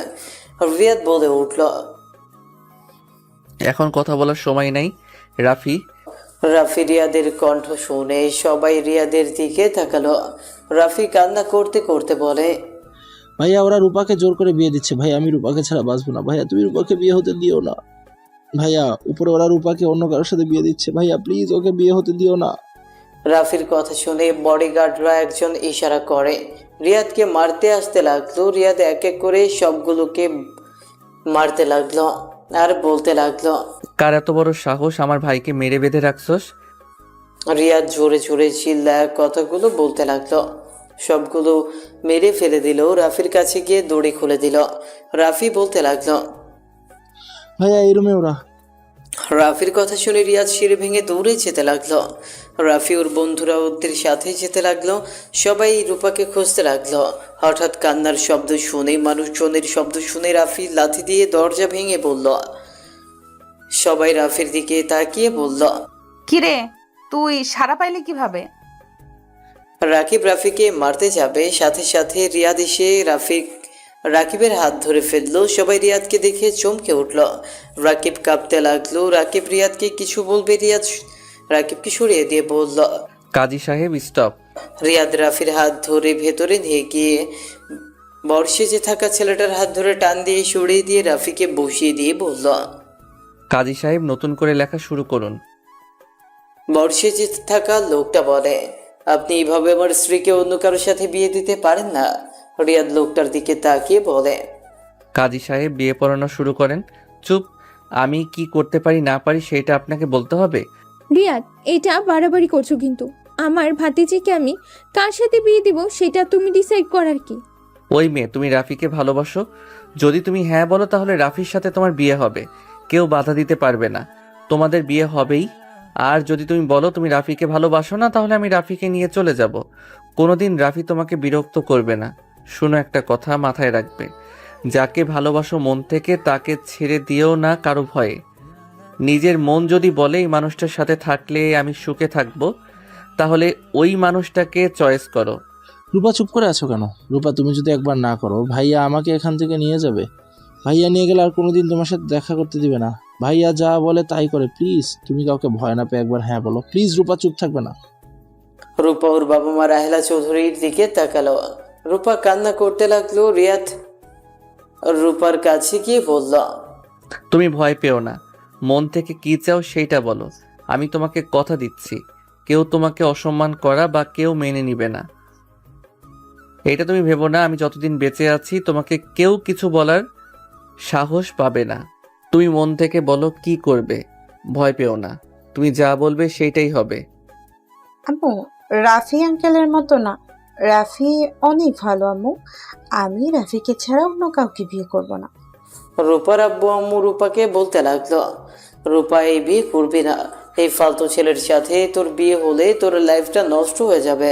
রিয়াদ বলে উঠল, এখন কথা বলার সময় নাই রাফি। রাফি রিয়াদের কণ্ঠ শুনে সবাই রিয়াদের দিকে তাকালো। রাফি কান্না করতে করতে বলে, ভাইয়া ওরা রূপাকে জোর করে বিয়ে দিচ্ছে। ভাই আমি রূপাকে ছাড়া বাঁচবো না। ভাইয়া তুমি রূপাকে বিয়ে হতে দিও না। ভাইয়া উপরে ওরা রূপাকে অন্য কারোর সাথে বিয়ে দিচ্ছে। ভাইয়া প্লিজ ওকে বিয়ে হতে দিও না। রাফির কথা শুনে বডিগার্ডরা একজন ইশারা করে। রিয়াদকে মারতে আসতে লাগলো। রিয়াদ এক এক করে সবগুলোকে মারতে লাগলো আর বলতে লাগলো, কার এত বড় সাহস আমার ভাইকে মেরে বেঁধে রাখছস? রিয়াদ জোরে জোরে চিল্লায় কথাগুলো বলতে লাগলো। সবগুলো মেরে ফেলে দিল। রাফির কাছে গিয়ে দড়ি খুলে দিল। রাফি বলতে লাগলো, ভাইয়া এই রুমে ওরা। রাফির কথা শুনে রিয়াদ সিঁড়ি ভেঙে দৌড়ে যেতে লাগলো। রাফি ওর বন্ধুরা ওদের সাথে যেতে লাগলো। সবাই রূপাকে খুঁজতে লাগলো। হঠাৎ কান্নার শব্দ শুনে, মানুষজনের শব্দ শুনে রাফি লাথি দিয়ে দরজা ভেঙে বলল। সবাই রাফির দিকে তাকিয়ে বলল, কিরে তুই সারা পাইলি কিভাবে? রাকিব রাফিকে মারতে যাবে, সাথে সাথে রিয়াদ এসে রাকিবের হাত ধরে ফেললো। সবাই রিয়াদকে দেখে চমকে উঠল। রাকিব কাঁপতে লাগলো। রাকিব রিয়াদকে কিছু বলবে, রিয়াদ রাকিবকে সরিয়ে দিয়ে বলল, কাজী সাহেব স্টপ। রিয়াদ রাফির হাত ধরে ভেতরে নিয়ে গিয়ে বর্ষেজে থাকা ছেলেটার হাত ধরে টান দিয়ে সরিয়ে দিয়ে রাফিকে বসিয়ে দিয়ে বলল, কাজী সাহেব নতুন করে লেখা শুরু করুন। বর্ষেজে থাকা লোকটা বলে, আপনি এইভাবে আমার স্ত্রীকে অন্য কারোর সাথে বিয়ে দিতে পারেন না। রিয়াদ লোকটার দিকে তাকিয়ে বলে, কাজী সাহেব বিয়ে পড়ানো শুরু করেন। চুপ। আমি কি করতে পারি না পারি সেটা আপনাকে বলতে হবে? রিয়াদ, এটা বাড়াবাড়ি করছো কিন্তু। আমার ভাতিজিকে আমি কার সাথে বিয়ে দিব সেটা তুমি ডিসাইড করার কি? ওই মেয়ে, তুমি রাফিকে ভালোবাসো? যদি তুমি হ্যাঁ বলো তাহলে রাফির সাথে তোমার বিয়ে হবে। কেউ বাধা দিতে পারবে না, তোমাদের বিয়ে হবেই। আর যদি তুমি বলো তুমি রাফিকে ভালোবাসো না, তাহলে আমি রাফিকে নিয়ে চলে যাব। কোনোদিন রাফি তোমাকে বিরক্ত করবে না। শুনো, একটা কথা মাথায় রাখবে, যাকে ভালোবাসো মন থেকে তাকে ছেড়ে দিও না কারো ভয়ে। নিজের মন যদি বলে এই মানুষটার সাথে থাকলে আমি সুখে থাকবো, তাহলে ওই মানুষটাকে চয়েস করো। রূপা চুপ করে আছো কেন? রূপা তুমি যদি একবার না করো, ভাইয়া আমাকে এখান থেকে নিয়ে যাবে। ভাইয়া নিয়ে গেলে আর কোনোদিন তোমার সাথে দেখা করতে দিবে না। ভাইয়া যা বলে তাই করে। প্লিজ তুমি কাউকে ভয় না পেয়ে একবার হ্যাঁ বলো। প্লিজ রূপা চুপ থাকবে না। রূপা ওর বাবা মা রাহেলা চৌধুরীর দিকে তাকালো। রূপা কান্না করতে লাগলো। রিয়াদ রূপার কাছে গিয়ে বলল, তুমি ভয় পেও না, মন থেকে কি চাও সেইটা বলো। আমি তোমাকে কথা দিচ্ছি, কেউ তোমাকে অসম্মান করা বা কেউ মেনে নিবে না। এটা তুমি ভেবো না, আমি যতদিন বেঁচে আছি তোমাকে কেউ কিছু বলার সাহস পাবে না। তুমি মন থেকে বলো কি করবে, ভয় পেও না। তুমি যা বলবে সেইটাই হবে। আম্মু, রাফি আঙ্কেলের মতো না। রাফি অনেক ভালো আম্মু। আমি রাফিকে ছাড়া অন্য কাউকে বিয়ে করব না। রূপার আব্বু আম্মু রূপাকে বলতে লাগলো, রূপা এই বিয়ে করবি না। এই ফালতু ছেলের সাথে তোর বিয়ে হলে তোর লাইফটা নষ্ট হয়ে যাবে।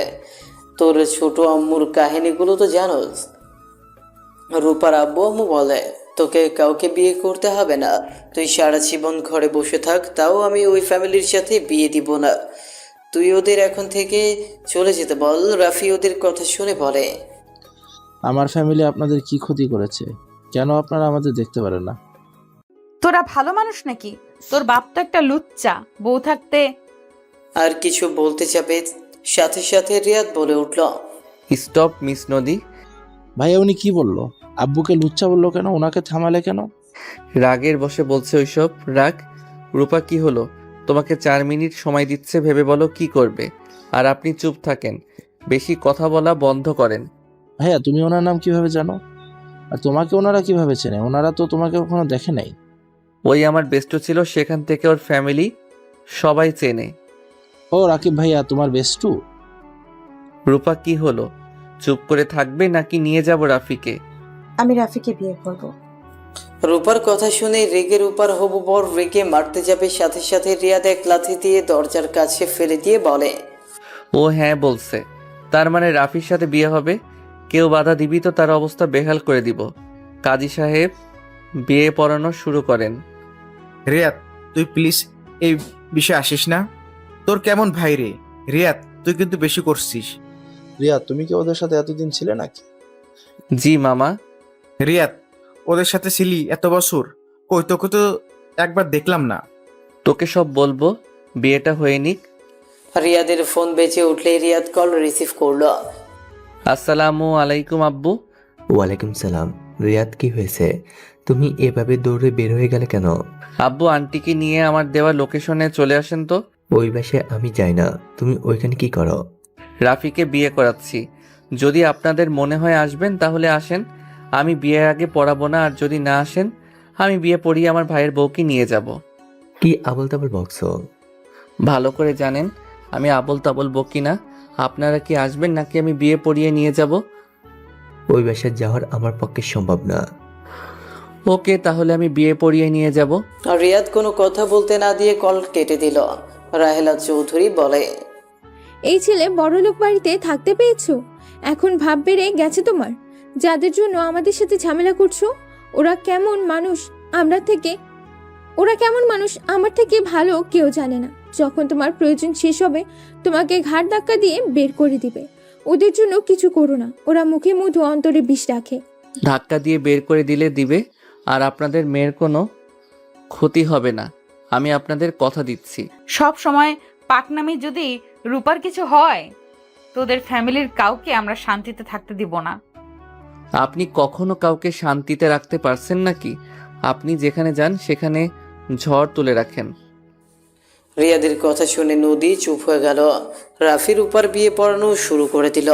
তোর ছোট আম্মুর কাহিনীগুলো তো জানোস। রূপার আব্বু আম্মু বলে, তোকে কাউকে বিয়ে করতে হবে না। তুই সারা জীবন ঘরে বসে থাক, তাও আমি ওই ফ্যামিলির সাথে বিয়ে দিব না। তুই ওদের এখন থেকে চলে যেতে বল। রাফি ওদের কথা শুনে বলে, আমার ফ্যামিলি আপনাদের কি ক্ষতি করেছে? কেন আপনারা আমাদের দেখতে পারেন না? তোরা ভালো মানুষ নাকি? তোর বাপ তো একটা লুচ্চা, বউ থাকতে। আর কিছু বলতে যাবে, সাথে সাথে রিয়াদ বলে উঠল, স্টপ মিস নদী। ভাইয়া উনি কি বললো? আব্বুকে লুচ্চা বললো কেন? ওনাকে থামালে কেন? রাগের বসে বলছে ওইসব। রাগ। রূপা কি হলো? তোমাকে 4 মিনিট সময় দিচ্ছে, ভেবে বলো কি করবে। আর আপনি চুপ থাকেন, বেশি কথা বলা বন্ধ করেন। ভাইয়া তুমি ওনার নাম কিভাবে জানো? আর তোমাকে ওনারা কিভাবে চেনে? ওনারা তো তোমাকে কখনো দেখে নাই। ওই আমার বেস্ট ছিল, সেখান থেকে ওর ফ্যামিলি সবাই চেনে। ও রাকিব ভাইয়া তোমার বেস্টু? রূপা কি হলো? চুপ করে থাকবে নাকি নিয়ে যাব রাফিকে? আমি রাফিকে বিয়ে করব। রূপার কথা শুনে রেগে রূপার হবু বর রেগে মারতে যাবে, সাথে সাথে রিয়াদ এক লাথি দিয়ে দরজার কাছে ফেলে দিয়ে বলে, ও হ্যাঁ বলছে, তার মানে রাফির সাথে বিয়ে হবে। কেউ বাধা দিবি তো তার অবস্থা বেহাল করে দিব। কাজী সাহেব বিয়ে পড়ানো শুরু করেন। রিয়াদ তুই প্লিজ এই বিষয়ে আসিস না। তোর কেমন ভাই রে রিয়াদ, তুই কিন্তু বেশি করছিস। রিয়া, তুমি কি ওদের সাথে এতদিন ছিলে নাকি? জি মামা। রিয়াদ, ওদের সাথে ছিলি এত বছর, কই তোকে তো একবার দেখলাম না। তোকে সব বলবো, বিয়েটা হয়ে নিক। রিয়াদের ফোন বেজে উঠলেই রিয়াদ কল রিসিভ করলো। আসসালামু আলাইকুম আব্বু। ওয়ালাইকুম সালাম। রিয়াদ, কি হয়েছে? তুমি এভাবে দৌড়ে বের হয়ে গেলে কেন? আব্বু, আন্টিকে নিয়ে আমার দেওয়া লোকেশনে চলে আসেন তো। ওই বাসায় আমি যাই না, তুমি ওইখানে কি করো? রাফিকে বিয়ে করাচ্ছি। যদি আপনাদের মনে হয় আসবেন তাহলে আসেন, আমি বিয়ের আগে পড়াবো না। আর যদি না আসেন, আমি বিয়ে পড়িয়ে আমার ভাইয়ের বউকে নিয়ে যাব। কি আবল তাবল বকছো? ভালো করে জানেন আমি আবল তাবল বকি না। আপনারা কি আসবেন নাকি আমি বিয়ে পড়িয়ে নিয়ে যাব? ওই বাসায় যাওয়ার আমার পক্ষে সম্ভব না। ওকে, তাহলে আমি বিয়ে পড়িয়ে নিয়ে যাব। রিয়াদ কোনো কথা বলতে না দিয়ে কল কেটে দিল। রাহেলা চৌধুরী বলে, এই ছেলে বড়লোক বাড়িতে থাকতে পেয়েছো, এখন ভাব বেড়ে গেছে তোমার। যাদের জন্য আমাদের সাথে ঝামেলা করছো, ওরা কেমন মানুষ আমার থেকে ভালো কেউ জানে না। যখন তোমার প্রয়োজন শেষ হবে, তোমাকে ঘাড় ধাক্কা দিয়ে বের করে দিবে। ওদের জন্য কিছু করো না, ওরা মুখে মধু অন্তরে বিষ রাখে। ধাক্কা দিয়ে বের করে দিলে দিবে, আর আপনাদের মেয়ের কোনো ক্ষতি হবে না, আমি আপনাদের কথা দিচ্ছি। সব সময় পাকনামি যদি রূপার কিছু হয়, তোদের ফ্যামিলির কাউকে আমরা শান্তিতে থাকতে দিব না। আপনি কখনো কাউকে শান্তিতে রাখতে পারছেন নাকি? আপনি যেখানে যান সেখানে ঝড় তুলে রাখেন। রিয়াদের কথা শুনে নদী চুপ হয়ে গেল। রাফির উপর বিয়ে পড়ানো শুরু করে দিল।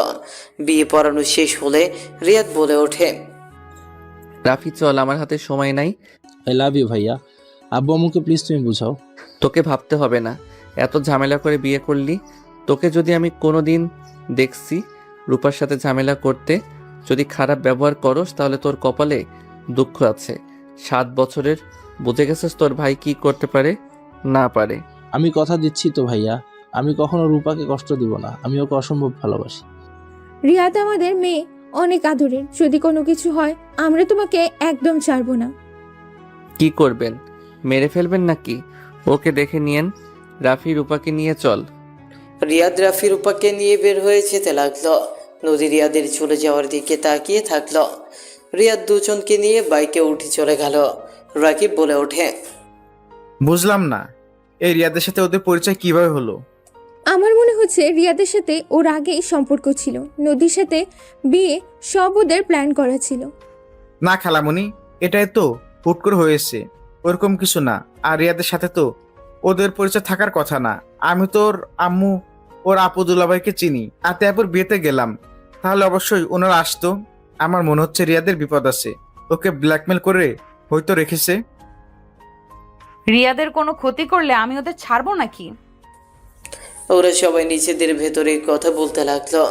বিয়ে পড়ানো শেষ হলে রিয়াদ বলে ওঠে, রাফি চল, আমার হাতে সময় নাই। আই লাভ ইউ ভাইয়া। আব্বু আম্মুকে প্লিজ তুমি বুঝাও। তোকে ভাবতে হবে না, এত ঝামেলা করে বিয়ে করলি। তোকে যদি আমি কোনো দিন দেখছি রূপার সাথে ঝামেলা করতে, যদি খারাপ ব্যবহার করস, তাহলে তোর কপালে দুঃখ আছে। 7 বছরের, বুঝে গেছিস তোর ভাই কি করতে পারে না পারে। আমি কথা দিচ্ছি তো ভাইয়া, আমি কখনো রূপাকে কষ্ট দিব না। আমি ওকে অসম্ভব ভালোবাসি। রিয়াদ আমাদের মেয়ে, অনেক আদরের। যদি কোনো কিছু হয়, আমরা তোমাকে একদম ছাড়বো না। কি করবেন, মেরে ফেলবেন নাকি? ওকে দেখে নিয়েন। রাফি, রূপাকে নিয়ে চল। রিয়াদ রাফি রূপাকে নিয়ে বের হয়ে যেতে লাগলো। নদী রিয়াদের চলে যাওয়ার দিকে তাকিয়ে থাকলো। রিয়াদ দুজনকে নিয়ে বাইকে উঠে চলে গেল। রাকিব বলে ওঠে, বুঝলাম না, এই রিয়াদের সাথে ওদের পরিচয় কিভাবে হলো? আমার মনে হচ্ছে রিয়াদের সাথে ওর আগেই সম্পর্ক ছিল। নদীর সাথে বিয়ে সব ওদের প্ল্যান করা ছিল। না খালামণি, এটাই তো হুট করে হয়েছে, ওরকম কিছু না। আর রিয়াদের সাথে তো ওদের পরিচয় থাকার কথা না। আমি তোর আম্মু ওর আপু দুলাভাইকে চিনি, আর তারপর বিয়েতে গেলাম, তাহলে অবশ্যই ওনারা আসতো। আমার মনে হচ্ছে রিয়াদের বিপদ আছে, ওকে ব্ল্যাকমেল করে হয়তো রেখেছে। রিয়াদের কোনো ক্ষতি করলে আমি ওদের ছাড়বো নাকি? ওরা সবাই নিজেদের ভেতরে কথা বলতে লাগলো।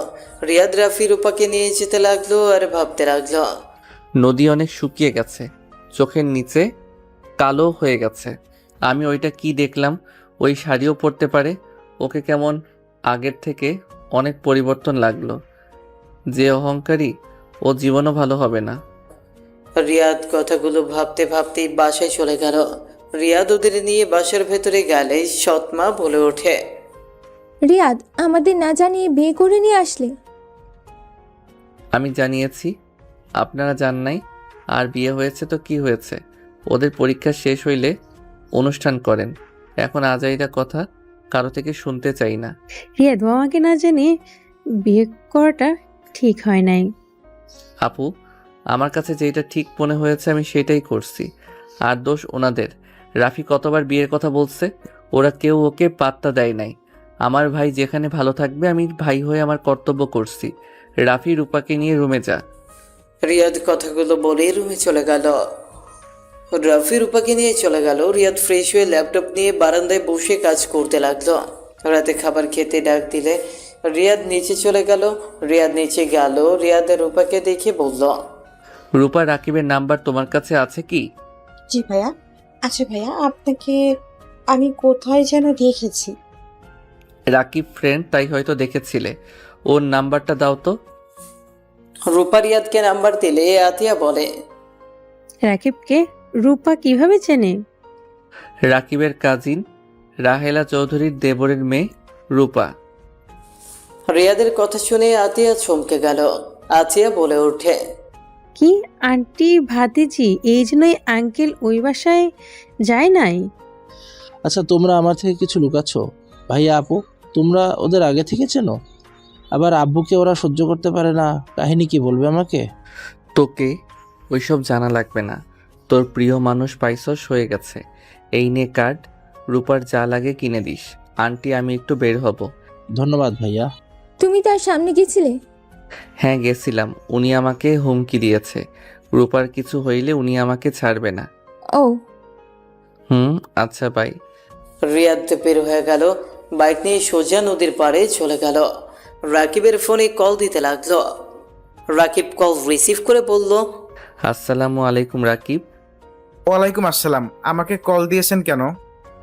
রিয়াদ রাফি রূপাকে নিয়ে যেতে লাগলো আর ভাবতে লাগলো। নদী অনেক শুকিয়ে গেছে, চোখের নিচে কালো হয়ে গেছে। আমি ওইটা কি দেখলাম? ওই শাড়িও পরতে পারে। ওকে কেমন আগের থেকে অনেক পরিবর্তন লাগলো। যে অহংকারী, ও জীবনও ভালো হবে না। রিয়াদ কথাগুলো ভাবতে ভাবতেই বাসায় চলে গেল। রিয়াদ ওদের নিয়ে বাসার ভেতরে গেলে সৎমা বলে ওঠে, রিয়াদ আমাদের না জানিয়ে বিয়ে করে নিয়ে আসলে। আমি জানিয়েছি, আপনারা জান নাই। আর বিয়ে হয়েছে তো কি হয়েছে, ওদের পরীক্ষা শেষ হইলে অনুষ্ঠান করেন। এখন আজাইরা কথা কারো থেকে শুনতে চাই না। রিয়াদ, আমাকে না জানি বিয়ে করাটা ঠিক হয় নাই। আপু, আমার কাছে যেটা ঠিক মনে হয়েছে আমি সেটাই করছি, আর দোষ ওনাদের। রাফি কতবার বিয়ের কথা বলছে, ওরা কেউ ওকে পাত্তা দেয় নাই। আমার ভাই যেখানে ভালো থাকবে, আমি ভাই হয়ে আমার কর্তব্য করছি। রাফি, রূপাকে নিয়ে রুমে যা। রিয়াদ কথাগুলো বলে রুমে চলে গেল। রাফি রূপাকে নিয়ে চলে গেল। রিয়াদ ফ্রেশ হয়ে ল্যাপটপ নিয়ে বারান্দায় বসে কাজ করতে লাগলো। রাতে খাবার খেতে ডাক দিলে রিয়াদ নিচে চলে গেল। রিয়াদ নিচে গেল, রিয়াদ রূপাকে দেখে বলল, রূপা, রাকিবের নাম্বার তোমার কাছে আছে কি? জি ভাইয়া। আচ্ছা ভাইয়া, আপনাকে আমি কোথায় যেন দেখেছি। রাকিব ফ্রেন্ড, তাই হয়তো দেখেছিলে। ওর নাম্বারটা দাও তো। রূপা রিয়াদকে নাম্বার দিলে আতিয়া বলে, রাকিবকে রূপা কিভাবে চেনে? রাকিবের কাজিন রাহেলা চৌধুরীর দেবরের মেয়ে রূপা। রিয়াদের কথা শুনে আতিয়া চমকে গেল। আতিয়া বলে ওঠে, কি আন্টি ভাতিজি এই জন্যই আঙ্কেল ওই বাসায় যায় নাই? আচ্ছা, তোমরা আমার থেকে কিছু লুকাচ্ছ? ভাইয়া আপু, তোমরা ওদের আগে থেকে চেনো? আবার আব্বুকে ওরা সহ্য করতে পারে না, কাহিনী কি বলবে আমাকে? তোকে ওইসব জানা লাগবে না। তোর প্রিয় মানুষ পাইছস হয়ে গেছে। এই নে কার্ড, রূপার যা লাগে কিনে দিস। আন্টি আমি একটু বের হব। ধন্যবাদ ভাইয়া। তুমি তার সামনে গেছিলে? হ্যাঁ গেছিলাম, উনি আমাকে হুমকি দিয়েছে রূপার কিছু হইলে উনি আমাকে ছাড়বে না। ও, আচ্ছা বাই। রিয়াদ বের হয়ে গেল। বাইক নিয়ে সোজা নদীর পাড়ে চলে গেল। রাকিবের ফোনে কল দিতে লাগলো। রাকিব কল রিসিভ করে বলল, আসসালামু আলাইকুম রাকিব। ওয়ালাইকুম আসসালাম। আমাকে কল দিয়েছেন কেন?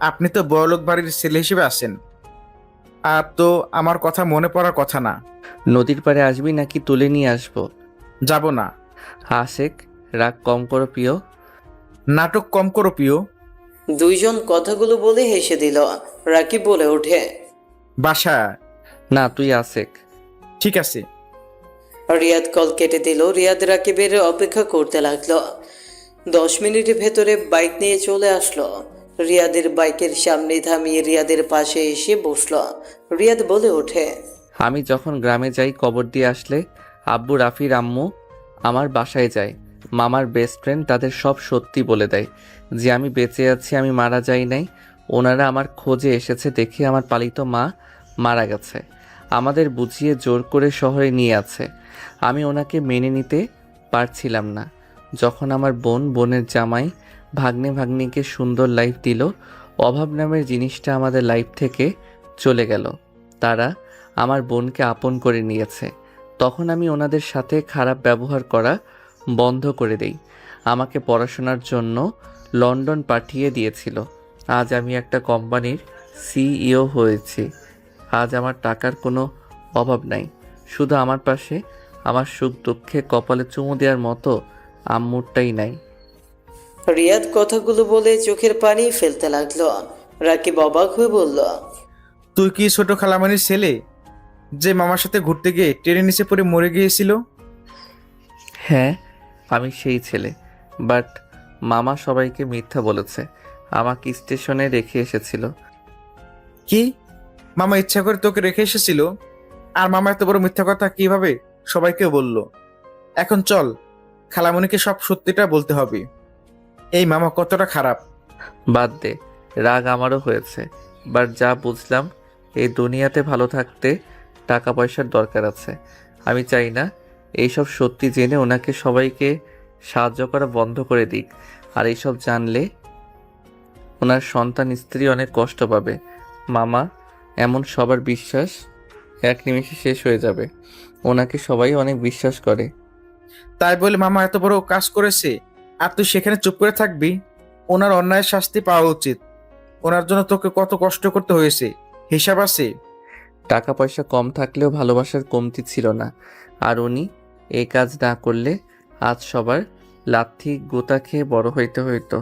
আপনি তো বড়লোক বাড়ির ছেলে হিসেবে আছেন, আর তো আমার কথা মনে পড়ার কথা না। নদীর পাড়ে আসবি নাকি তুলে নিয়ে আসবো? যাব না। আশেক, রাগ কম করো প্রিয়। নাটক কম করো প্রিয়। দুইজন কথাগুলো বলে হেসে দিল। রাকিব বলে ওঠে, বাসা। না তুই আশেক। ঠিক আছে। রিয়াদ কল কেটে দিল। রিয়াদ রাকিবের অপেক্ষা করতে লাগলো। 10 মিনিটের ভেতরে বাইক নিয়ে চলে আসলো। রিয়াদের বাইকের সামনে থামিয়ে রিয়াদের পাশে এসে বসলো। রিয়াদ বলে ওঠে, আমি যখন গ্রামে যাই কবর দিয়ে আসলে আব্বু রাফির আম্মু আমার বাসায় যায়। মামার বেস্ট ফ্রেন্ড তাদের সব সত্যি বলে দেয় যে আমি বেঁচে আছি, আমি মারা যাই নাই। ওনারা আমার খোঁজে এসেছে দেখে আমার পালিত মা মারা গেছে। আমাদের বুঝিয়ে জোর করে শহরে নিয়ে আছে। আমি ওনাকে মেনে নিতে পারছিলাম না। যখন আমার বোনের জামাই ভাগ্নিকে সুন্দর লাইফ দিল, অভাব নামের জিনিসটা আমাদের লাইফ থেকে চলে গেল। তারা আমার বোনকে আপন করে নিয়েছে। তখন আমি ওনাদের সাথে খারাপ ব্যবহার করা বন্ধ করে দেই। আমাকে পড়াশোনার জন্য লন্ডন পাঠিয়ে দিয়েছিল। আজ আমি একটা কোম্পানির সিইও হয়েছি। আজ আমার টাকার কোনো অভাব নাই। শুধু আমার পাশে আমার সুখ দুঃখে কপালে চুমু দেওয়ার মতো আম্মুরটাই নাই। রিয়াদ কথাগুলো বলে চোখের পানি ফেলতে লাগলো। রাকিব অবাক হয়ে বলল, তুই কি ছোট খালামানির ছেলে যে মামার সাথে ঘুরতে গিয়ে ট্রেনের নিচে পড়ে মরে গিয়েছিল? হ্যাঁ আমি সেই ছেলে, বাট মামা সবাইকে মিথ্যা বলেছে। আমাকে স্টেশনে রেখে এসেছিল। কি? মামা ইচ্ছা করে তোকে রেখে এসেছিল? আর মামা এত বড় মিথ্যা কথা কিভাবে সবাইকে বলল? এখন চল, খালামণিকে সব সত্যিটা বলতে হবে। এই মামা কতটা খারাপ। বাদ দে, রাগ আমারও হয়েছে, বাট যা বুঝলাম এই দুনিয়াতে ভালো থাকতে টাকা পয়সার দরকার আছে। আমি চাই না এইসব সত্যি জেনে ওনাকে সবাইকে সাহায্য করা বন্ধ করে দিক। আর এইসব জানলে ওনার সন্তান স্ত্রী অনেক কষ্ট পাবে। মামা এমন, সবার বিশ্বাস এক নিমেষে শেষ হয়ে যাবে। ওনাকে সবাই অনেক বিশ্বাস করে। তাই বলে মামা এত বড় কাজ করেছে আর তুই সেখানে চুপ করে থাকবি? ওনার অন্যায়ের শাস্তি পাওয়া উচিত। ওনার জন্য তোকে কত কষ্ট করতে হয়েছে, হিসাব আছে? টাকা পয়সা কম থাকলেও ভালোবাসার কমতি ছিল না। আর উনি এই কাজ না করলে আজ সবার লাথি গোতা খেয়ে বড় হইতে হইতো।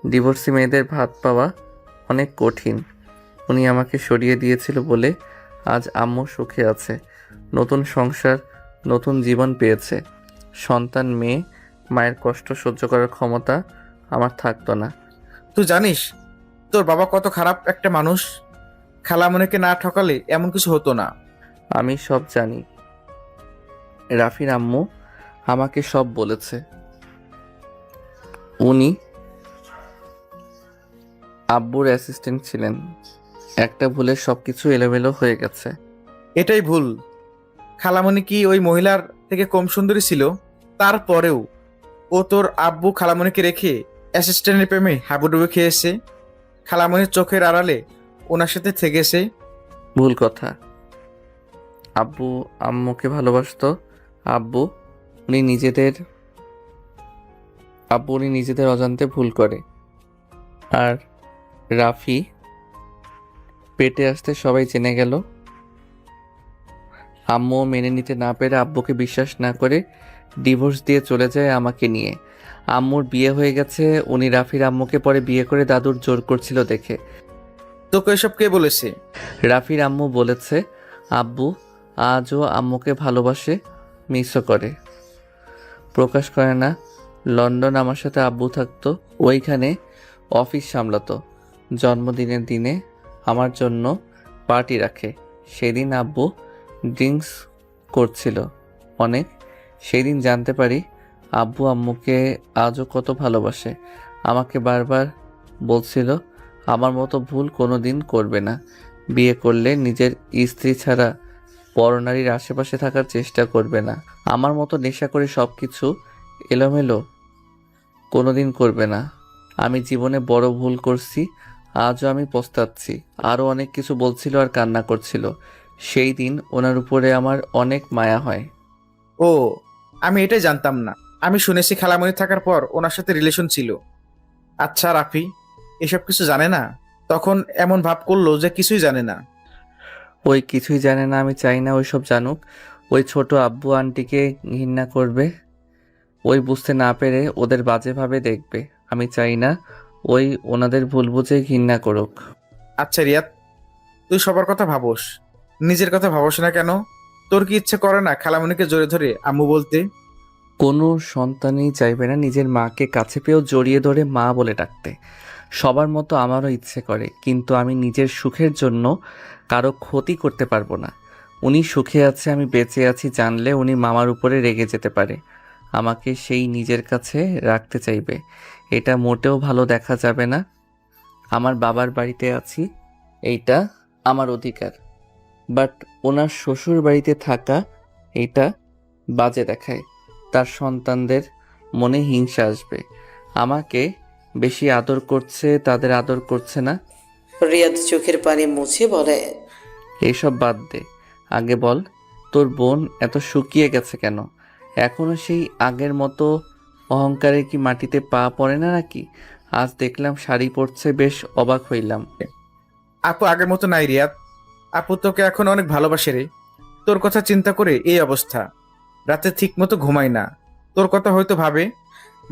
ডিভোর্সি মেয়েদের ভাত পাওয়া অনেক কঠিন। উনি আমাকে সরিয়ে দিয়েছিল বলে আজ আম্মু সুখে আছে। নতুন সংসার, নতুন জীবন পেয়েছে। সন্তান, মেয়ে, মায়ের কষ্ট সহ্য করার ক্ষমতা আমার থাকতো না। তুই জানিস তোর বাবা কত খারাপ একটা মানুষ? খালামণিকে না ঠকালে এমন কিছু হতো না। আমি সব জানি। রাফির আম্মু আমাকে সব বলেছে। উনি আব্বুর অ্যাসিস্ট্যান্ট ছিলেন। একটা ভুলে সবকিছু এলোমেলো হয়ে গেছে। এটাই ভুল। খালামণি কি ওই মহিলার থেকে কম সুন্দরী ছিল? তারপরেও ও তোর আব্বু খালামণিকে রেখে অ্যাসিস্ট্যান্টের প্রেমে হাবুডুবু খেয়েছে। খালামণির চোখের আড়ালে ওনার সাথে থেকেছে। ভুল কথা। আব্বু আম্মুকে ভালোবাসতো। আব্বু উনি নিজেদের অজান্তে ভুল করে। আর রাফি পেটে আসতে সবাই জেনে গেল। আম্মু মেনে নিতে না পেরে আব্বুকে বিশ্বাস না করে ডিভোর্স দিয়ে চলে যায় আমাকে নিয়ে। আম্মুর বিয়ে হয়ে গেছে, উনি রাফির আম্মুকে পরে বিয়ে করে দাদুর জোর করছিল দেখে। তোকে এসব কে বলেছে? রাফির আম্মু বলেছে আব্বু আজও আম্মুকে ভালোবাসে, মিসও করে, প্রকাশ করে না। লন্ডন আমার সাথে আব্বু থাকতো, ওইখানে অফিস সামলাতো। জন্মদিনের দিনে আমার জন্য পার্টি রাখে। সেদিন আব্বু ড্রিঙ্কস করছিল অনেক। সেদিন জানতে পারি আব্বু আম্মুকে আজও কত ভালোবাসে। আমাকে বারবার বলছিল আমার মতো ভুল কোনো দিন করবে না, বিয়ে করলে নিজের স্ত্রী ছাড়া পরনারীর আশেপাশে থাকার চেষ্টা করবে না, আমার মতো নেশা করে সব কিছু এলোমেলো কোনোদিন করবে না। আমি জীবনে বড় ভুল করছি, আজও আমি পস্তাচ্ছি। আরও অনেক কিছু বলছিল আর কান্না করছিল। সেই দিন ওনার উপরে আমার অনেক মায়া হয়। ও, আমি এটাই জানতাম না। আমি শুনেছি খালামণি থাকার পর ওনার সাথে রিলেশন ছিল। আচ্ছা রাফি এসব কিছু জানে না? তখন এমন ভাব করলো যে কিছুই জানে না। ওই কিছুই জানে না, আমি চাই না ওইসব জানুক। ওই ছোট আব্বু আন্টিকে ঘৃণা করবে, ওই বুঝতে না পেরে ওদের বাজেভাবে দেখবে। আমি চাই না ওই ওনাদের ভুল বুঝে ঘৃণা করুক। আচ্ছা রিয়াদ, তুই সবার কথা ভাবোস, নিজের কথা ভাবোস না কেন? তোর কি ইচ্ছে করে না খালামণিকে জোরে ধরে আম্মু বলতে? কোনো সন্তানই চাইবে না নিজের মাকে কাছে পেয়েও জড়িয়ে ধরে মা বলে ডাকতে। সবার মতো আমারও ইচ্ছে করে, কিন্তু আমি নিজের সুখের জন্য কারো ক্ষতি করতে পারবো না। উনি সুখে আছে, আমি বেঁচে আছি জানলে উনি মামার উপরে রেগে যেতে পারে, আমাকে সেই নিজের কাছে রাখতে চাইবে। এটা মোটেও ভালো দেখা যাবে না। আমার বাবার বাড়িতে আছি, এইটা আমার অধিকার, বাট ওনার শ্বশুর বাড়িতে থাকা এইটা বাজে দেখায়। তার সন্তানদের মনে হিংসা আসবে, আমাকে বেশি আদর করছে, তাদের আদর করছে না। রিয়াদ চোখের পানি মুছে বলে, এইসব বাদ দে, আগে বল তোর বোন এত শুকিয়ে গেছে কেন? এখনো সেই আগের মতো অহংকারে কি মাটিতে পা পড়ে না নাকি? আজ দেখলাম শাড়ি পরছে, বেশ অবাক হইলাম। আপু আগের মতো নাই রিয়াদ, আপু তোকে এখন অনেক ভালোবাসে রে। তোর কথা চিন্তা করে এই অবস্থা, রাতে ঠিক মতো ঘুমায় না। তোর কথা হয়তো ভাবে,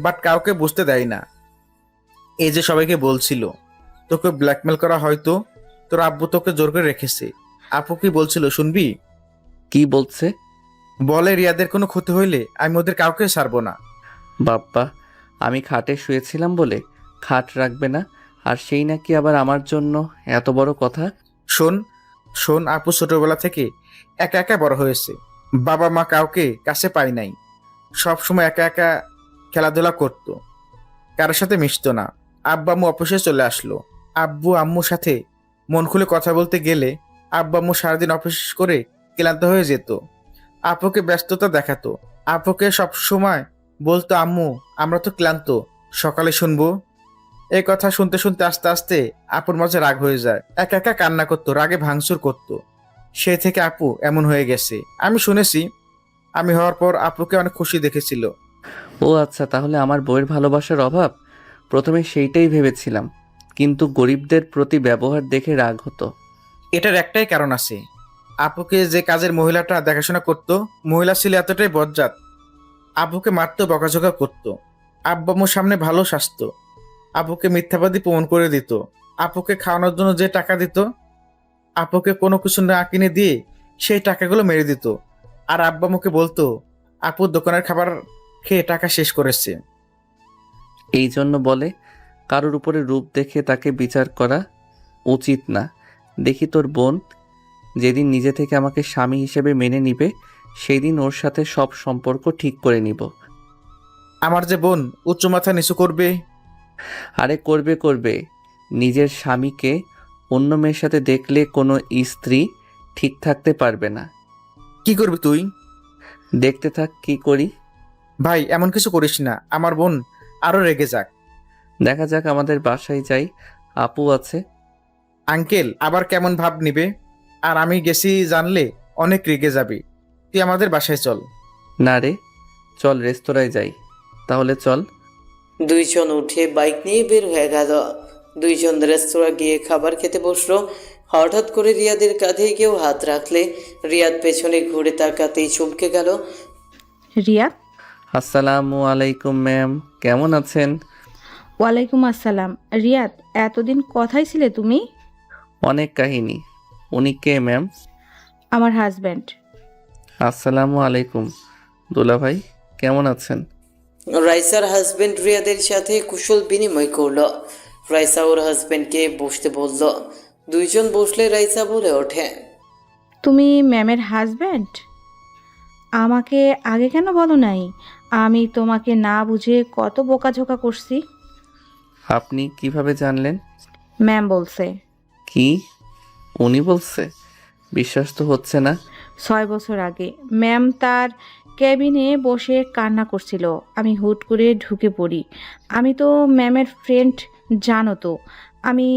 বাট কাউকে বুঝতে দেয় না। এই যে সবাইকে বলছিল তোকে ব্ল্যাকমেল করা, হয়তো তোর আব্বু তোকে জোর করে রেখেছে। আপু কি বলছিল শুনবি? কি বলছে? বলে রিয়াদের কোনো ক্ষতি হইলে আমি ওদের কাউকে ছাড়বো না। বাপ্পা, আমি খাটে শুয়েছিলাম বলে খাট রাখবে না, আর সেই নাকি আবার আমার জন্য এত বড় কথা। শোন শোন, আপু ছোটবেলা থেকে একা একা বড় হয়েছে, বাবা মা কাউকে কাছে পায় নাই। সব সময় একা একা খেলাধুলা করতো, কারোর সাথে মিশতো না। আব্বু আম্মু অফিসে চলে আসলো, আব্বু আম্মুর সাথে মন খুলে কথা বলতে গেলে আব্বু আম্মু সারাদিন অফিস করে ক্লান্ত হয়ে যেত। আপুকে ব্যস্ততা দেখাতো, আপুকে সব সময় বলতো আম্মু আমরা তো ক্লান্ত, সকালে শুনবো। এই কথা শুনতে শুনতে আস্তে আস্তে আপুর মাঝে রাগ হয়ে যায়, একা একা কান্না করতো, রাগে ভাঙচুর করতো। সে থেকে আপু এমন হয়ে গেছে। আমি শুনেছি আমি হওয়ার পর আপুকে অনেক খুশি দেখেছিল। ও আচ্ছা, তাহলে আমার বইয়ের ভালোবাসার অভাব। প্রথমে সেইটাই ভেবেছিলাম, কিন্তু গরিবদের প্রতি ব্যবহার দেখে রাগ হতো। এটার একটাই কারণ আছে, আপুকে যে কাজের মহিলাটা দেখাশোনা করতো, মহিলা ছিল এতটাই বজ্জাত, আপুকে মারতো, বকাঝকা করতো, আব্বাম্মুর সামনে ভালো সাজতো, আপুকে মিথ্যাবাদী প্রমাণ করে দিত, আপুকে খাওয়ানোর জন্য যে টাকা দিত, আপুকে কোনো কিছু না কিনে দিয়ে সেই টাকাগুলো মেরে দিত। আর আব্বাম্মুকে বলতো আপুর দোকানের খাবার খেয়ে টাকা শেষ করেছে। এই জন্য বলে কারোর উপরে রূপ দেখে তাকে বিচার করা উচিত না। দেখি তোর বোন যেদিন নিজে থেকে আমাকে স্বামী হিসেবে মেনে নিবে, সেই দিন ওর সাথে সব সম্পর্ক ঠিক করে নিব। আমার যে বোন উচ্চ মাথা নিচু করবে। আরে করবে করবে, নিজের স্বামীকে অন্য মেয়ের সাথে দেখলে কোনো স্ত্রী ঠিক থাকতে পারবে না। কি করবি তুই? দেখতে থাক কি করি। ভাই এমন কিছু করিস না, আমার বোন আরো রেগে যাক। দেখা যাক, আমাদের বাসায় যাই, আপু আছে। আঙ্কেল আবার কেমন ভাব নিবে, আর আমি গেছি জানলে অনেক রেগে যাবে। তুই আমাদের বাসায় চল। না রে, চল রেস্তোরাঁয় যাই। তাহলে চল। দুইজন উঠে বাইক নিয়ে বের হয়ে গেল। দুইজন রেস্তোরাঁ গিয়ে খাবার খেতে বসলো। হঠাৎ করে রিয়াদের কাঁধে কেউ হাত রাখলে রিয়াদ পেছনে ঘুরে তাকাতেই চমকে গেল। রিয়া, আসসালামু আলাইকুম ম্যাম, কেমন আছেন? ওয়ালাইকুম আসসালাম। রিয়াদ, এতদিন কোথায় ছিলে তুমি? অনেক কাহিনী। উনি কে ম্যাম? আমার হাজব্যান্ড। আসসালামু আলাইকুম। দুলা ভাই, কেমন আছেন? রাইসার হাজবেন্ড রিয়াদের সাথে কুশল বিনিময় করলো। রাইসা ওর হাজবেন্ডকে বসতে বলল। দুইজন বসলে রাইসা বলে ওঠে, তুমি ম্যামের হাজব্যান্ড? আমাকে আগে কেন বলো নাই? আমি তোমাকে না বুঝে কত বোকাঝোকা করছি। আপনি কিভাবে জানলেন? ম্যাম বলছে। কি? উনি বলছে? বিশ্বাস তো হচ্ছে না। 6 বছর আগে ম্যাম তার কেবিনে বসে কান্না করছিল। আমি হুট করে ঢুকে পড়ি। আমি তো ম্যামের ফ্রেন্ড, জানো তো। আমি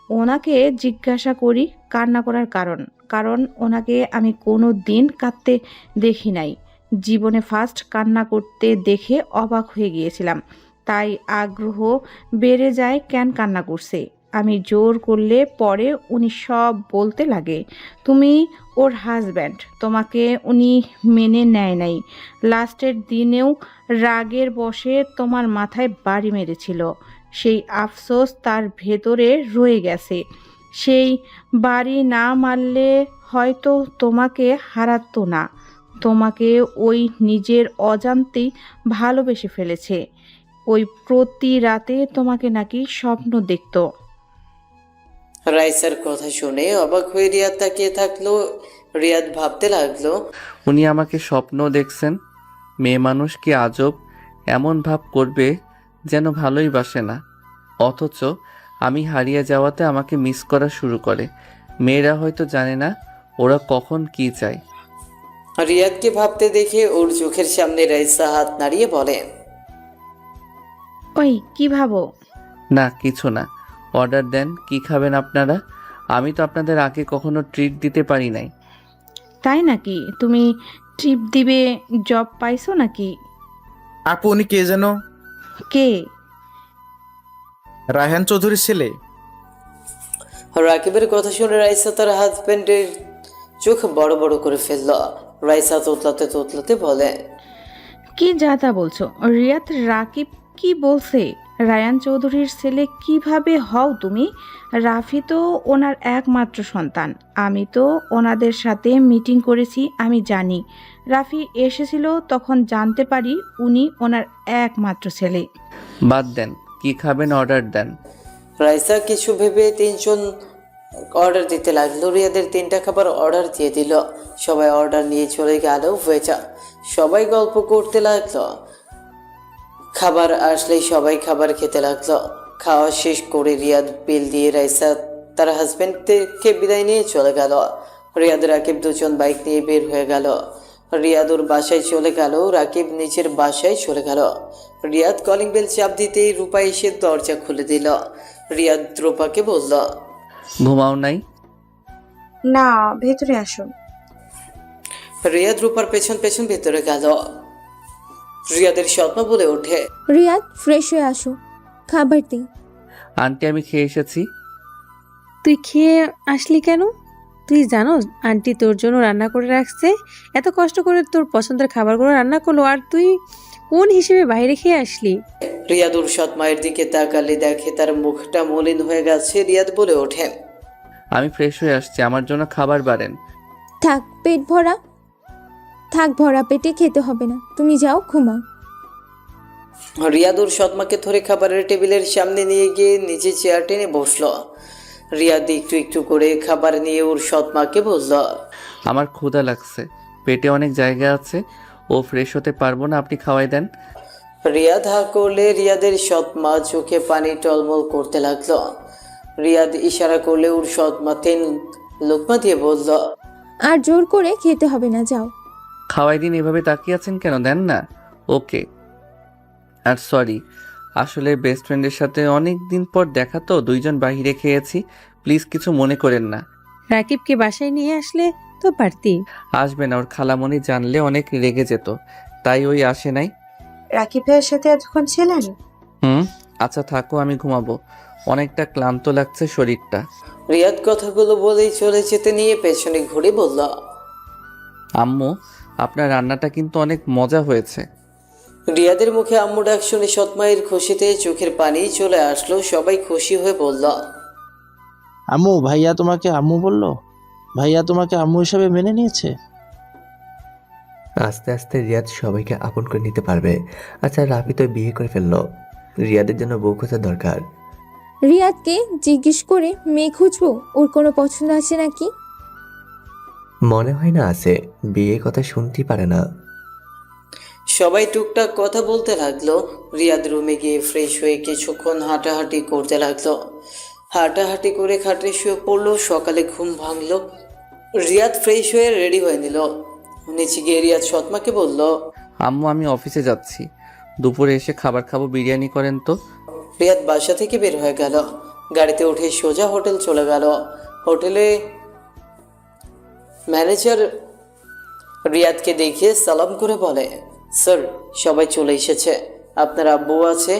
ওনাকে জিজ্ঞাসা করি কান্না করার কারণ। কারণ ওনাকে আমি কোনো দিন কাঁদতে দেখি নাই। জীবনে ফার্স্ট কান্না করতে দেখে অবাক হয়ে গিয়েছিলাম। তাই আগ্রহ বেড়ে যায় কেন কান্না করছে। আমি জোর করলে পরে উনি সব বলতে লাগে। তুমি ওর হাজব্যান্ড, তোমাকে উনি মেনে নেয় নাই। লাস্টের দিনেও রাগের বশে তোমার মাথায় বাড়ি মেরেছিল। সেই আফসোস তার ভেতরে রয়ে গেছে। সেই বাড়ি না মারলে হয়তো তোমাকে হারাতো না। তোমাকে ওই নিজের অজান্তেই ভালোবেসে ফেলেছে। ওই প্রতি রাতে তোমাকে নাকি স্বপ্ন দেখতো। রাইসার কথা শুনে অবাক হয়ে রিয়াদ তাকিয়ে থাকলো। রিয়াদ ভাবতে লাগলো, উনি আমাকে স্বপ্ন দেখছেন? মেয়ে মানুষ কি আজব এমন ভাব করবে যেন ভালোই বাসে না, অথচ আমি হারিয়ে যাওয়াতে আমাকে মিস করা শুরু করে। মেয়েরা হয়তো জানে না ওরা কখন কি চায়। রিয়াদকে ভাবতে দেখে ওর চোখের সামনে রাইসা হাত নাড়িয়ে বলে, ওই কি ভাবো? না কিছু না। অর্ডার দেন, কি খাবেন আপনারা? আমি তো আপনাদের আগে কখনো ট্রিট দিতে পারি নাই। তাই নাকি? তুমি ট্রিপ দিবে জব পাইছো নাকি? আপু, উনি কে যেন? কে? রায়হান চৌধুরীর ছেলে। রাকিবের কথা শুনে রাইসা তার হাজবেন্ডের চোখ বড় বড় করে ফেলল। রাইসা তোতলাতে তোতলাতে বলে, কি যা তা বলছো? রিয়াদ, রাকিব কি বলছে? রায়ান চৌধুরীর ছেলে কিভাবে হও তুমি? রাফি তো ওনার একমাত্র সন্তান। আমি তো ওনাদের সাথে মিটিং করেছি, আমি জানি। রাফি এসেছিল, তখন জানতে পারি উনি ওনার একমাত্র ছেলে। বাদ দেন, কি খাবেন অর্ডার দেন। রাইসা কিছু ভেবে তিনজন অর্ডার দিতে লাগলো। রিয়াদের 3টা খাবার অর্ডার দিয়ে দিল। সবাই অর্ডার নিয়ে চলে গেল ওয়েটার। সবাই গল্প করতে লাগলো। খাবার আসলেই সবাই খাবার খেতে লাগলো। খাওয়া শেষ করে রিয়াদ বিল দিয়ে রাইসা তার হাজবেন্ডকে বিদায় নিয়ে চলে গেল। রিয়াদ রাকিব দুজন বাইক নিয়ে বের হয়ে গেল। রিয়াদ ওর বাসায় চলে গেল, রাকিব নিজের বাসায় চলে গেল। রিয়াদ কলিং বেল চাপ দিতেই রূপা এসে দরজা খুলে দিল। রিয়াদ রূপাকে বলল, ঘুমাও নাই? না, ভেতরে আসুন। রিয়াদ রূপার পেছন পেছন ভেতরে গেল। রিয়াদের স্বপ্ন বলে ওঠে, রিয়াদ, ফ্রেশ হয়ে আসো, খাবার দিই। আন্টি আমি খেয়ে এসেছি। তুই খেয়ে আসলি কেন? তুই জানো আন্টি তোর জন্য রান্না করে রাখছে। এত কষ্ট করে তোর পছন্দের খাবারগুলো রান্না করলো, আর তুই কোন হিসেবে বাইরে খেয়ে আসলি? রিয়াদ ওর সৎ মায়ের দিকে তাকালে দেখে তার মুখটা মলিন হয়ে গেছে। রিয়াদ বলে ওঠে, আমি ফ্রেশ হয়ে আসছি, আমার জন্য খাবার বাড়েন। থাক, পেট ভরা থাক, ভরা পেটে খেতে হবে না, তুমি যাও ঘুমাও। রিয়াদ ওর সৎমাকে ধরে খাবারের টেবিলের সামনে নিয়ে গিয়ে নিজে চেয়ার টেনে বসলো। রিয়াদ একটু একটু করে খাবার নিয়ে ওর সৎমাকে বলল, আমার ক্ষুধা লাগছে, পেটে অনেক জায়গা আছে, ও ফ্রেশ হতে পারবো না, আপনি খাওয়াই দেন। রিয়াদ হা করলে রিয়াদের সৎমা চোখে পানি টলমল করতে লাগলো। রিয়াদ ইশারা করলে ওর সৎমা 3 লোকমা দিয়ে বলল, আর জোর করে খেতে হবে না, যাও। খাওয়াই দিন, এভাবে তাকিয়ে আছেন কেন, দেন না। ওকে। আর সরি, আসলে বেস্ট ফ্রেন্ডের সাথে অনেক দিন পর দেখা তো, দুইজন বাইরে খেয়েছি, প্লিজ কিছু মনে করেন না। রাকিবকে বাসায় নিয়ে আসলে তো পারতি। আসবে না, ওর খালামণি জানলে অনেক রেগে যেত, তাই ওই আসে নাই। রাকিব ভাইয়ের সাথে এতক্ষণ ছিলেন? আচ্ছা থাকো, আমি ঘুমাবো, অনেকটা ক্লান্ত লাগছে শরীরটা। রিয়াদ কথাগুলো বলেই চলে যেতে নিয়ে পেছনে ঘুরে বলল, আম্মু, আপনার রান্নাটা কিন্তু অনেক মজা হয়েছে। রিয়াদের মুখে আম্মু ডাক শুনে সৎমায়ের খুশিতে চোখের পানি চলে আসলো। সবাই খুশি হয়ে বলল, আম্মু, ভাইয়া তোমাকে আম্মু বললো? ভাইয়া তোমাকে আম্মু হিসাবে মেনে নিয়েছে? আস্তে আস্তে রিয়াদ সবাইকে আপন করে নিতে পারবে। আচ্ছা, রাফি তো বিয়ে করে ফেললো, রিয়াদের জন্য বউ খোঁজা দরকার। রিয়াদকে জিজ্ঞেস করে মেয়ে খুঁজবো, ওর কোনো পছন্দ আছে নাকি? মনে হয় না আছে, বিয়ে কথা শুনতেই পারে না। সবাই টুকটাক কথা বলতে লাগলো। রিয়াদ রুমে গিয়ে ফ্রেশ হয়ে কিছুক্ষণ হাঁটাহাঁটি করতে লাগলো। হাঁটাহাঁটি করে খাটে শুয়ে পড়লো। সকালে ঘুম ভাঙলো। রিয়াদ ফ্রেশ হয়ে রেডি হয়ে নিল। নিচে গিয়ে রিয়াদ সৎমাকে বলল, আম্মু আমি অফিসে যাচ্ছি, দুপুরে এসে খাবার খাবো, বিরিয়ানি করেন তো। রিয়াদ বাসা থেকে বের হয়ে গেল। গাড়িতে উঠে সোজা হোটেল চলে গেল। হোটেলে ম্যানেজার রিয়াদকে দেখে সালাম করে বলে, স্যার সবাই চলে এসেছে, আপনার আব্বু আছে?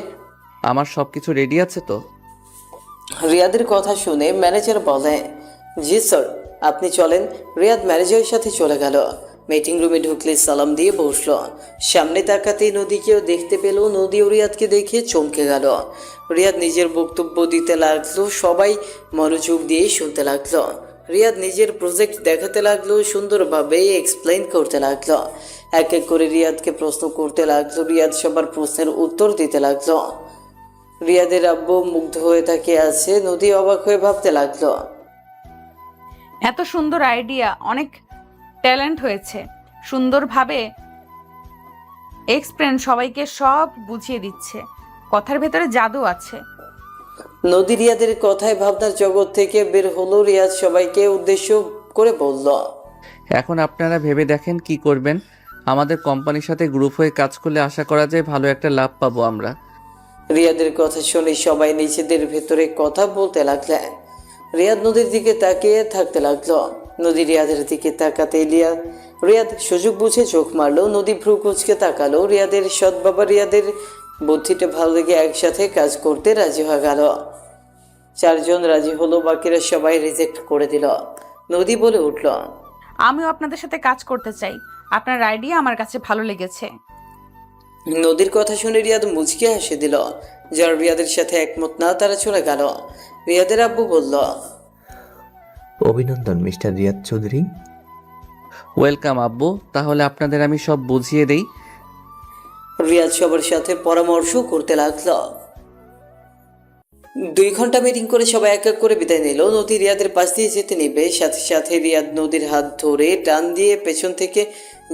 আমার সব কিছু রেডি আছে তো? রিয়াদের কথা শুনে ম্যানেজার বলে, জি স্যার, আপনি চলেন। রিয়াদ ম্যানেজারের সাথে চলে গেল। মিটিং রুমে ঢুকলে সালাম দিয়ে বসলো। সামনে তাকাতেই নদীকেও দেখতে পেল। নদীও রিয়াদকে দেখে চমকে গেল। রিয়াদ নিজের বক্তব্য দিতে লাগলো। সবাই মনোযোগ দিয়ে শুনতে লাগলো। রিয়াদ নিজের প্রজেক্ট দেখাতে লাগলো, সুন্দরভাবে এক্সপ্লেইন করতে লাগলো। এক এক করে রিয়াদকে প্রশ্ন করতে লাগলো। রিয়াদ সবার প্রশ্নের উত্তর দিতে লাগলো। রিয়াদের আব্বু মুগ্ধ হয়ে তাকিয়ে আছে। নদী অবাক হয়ে ভাবতে লাগলো, এত সুন্দর আইডিয়া, অনেক ট্যালেন্ট হয়েছে, সুন্দরভাবে এক্সপ্লেন, সবাইকে সব বুঝিয়ে দিচ্ছে, কথার ভেতরে জাদু আছে। নদী রিয়াদের কথায় ভাবনার জগৎ থেকে বের হলো। রিয়াদ সবাইকে উদ্দেশ্য করে বলল, এখন আপনারা ভেবে দেখেন কি করবেন। আমাদের কোম্পানির সাথে গ্রুপ হয়ে কাজ করলে আশা করা যায় ভালো একটা লাভ পাবো আমরা। রিয়াদের কথা শুনে সবাই নিজেদের ভেতরে কথা বলতে লাগলেন। রিয়াদ নদীর দিকে তাকিয়ে থাকতে লাগলো। নদী রিয়াদের দিকে তাকাতে রিয়াদ সুযোগ বুঝে চোখ মারলো। নদী ভ্রু কুচকে তাকালো। রিয়াদের সৎ বাবা রিয়াদের বুদ্ধিটা ভালো লেগে একসাথে কাজ করতে রাজি হয়ে গেল। 4 জন রাজি হলো, বাকিরা সবাই রিজেক্ট করে দিল। নদী বলে উঠল, আমিও আপনাদের সাথে কাজ করতে চাই, আপনার আইডিয়া আমার কাছে ভালো লেগেছে। নদীর কথা শুনে রিয়াদ মুচকি হাসি দিল। যারা রিয়াদের সাথে একমত না তারা চলে গেল। রিয়াদের আব্বু বলল, অভিনন্দন মিস্টার রিয়াদ চৌধুরী। ওয়েলকাম আব্বু, তাহলে আপনাদের আমি সব বুঝিয়ে দেই। রিয়াদ সবার সাথে পরামর্শ করতে লাগলো। 2 ঘন্টা মিটিং করে সবাই এক এক করে বিদায় নিল। নদী রিয়াদের পাশ দিয়ে যেতে নিবে, সাথে সাথে রিয়াদ নদীর হাত ধরে টান দিয়ে পেছন থেকে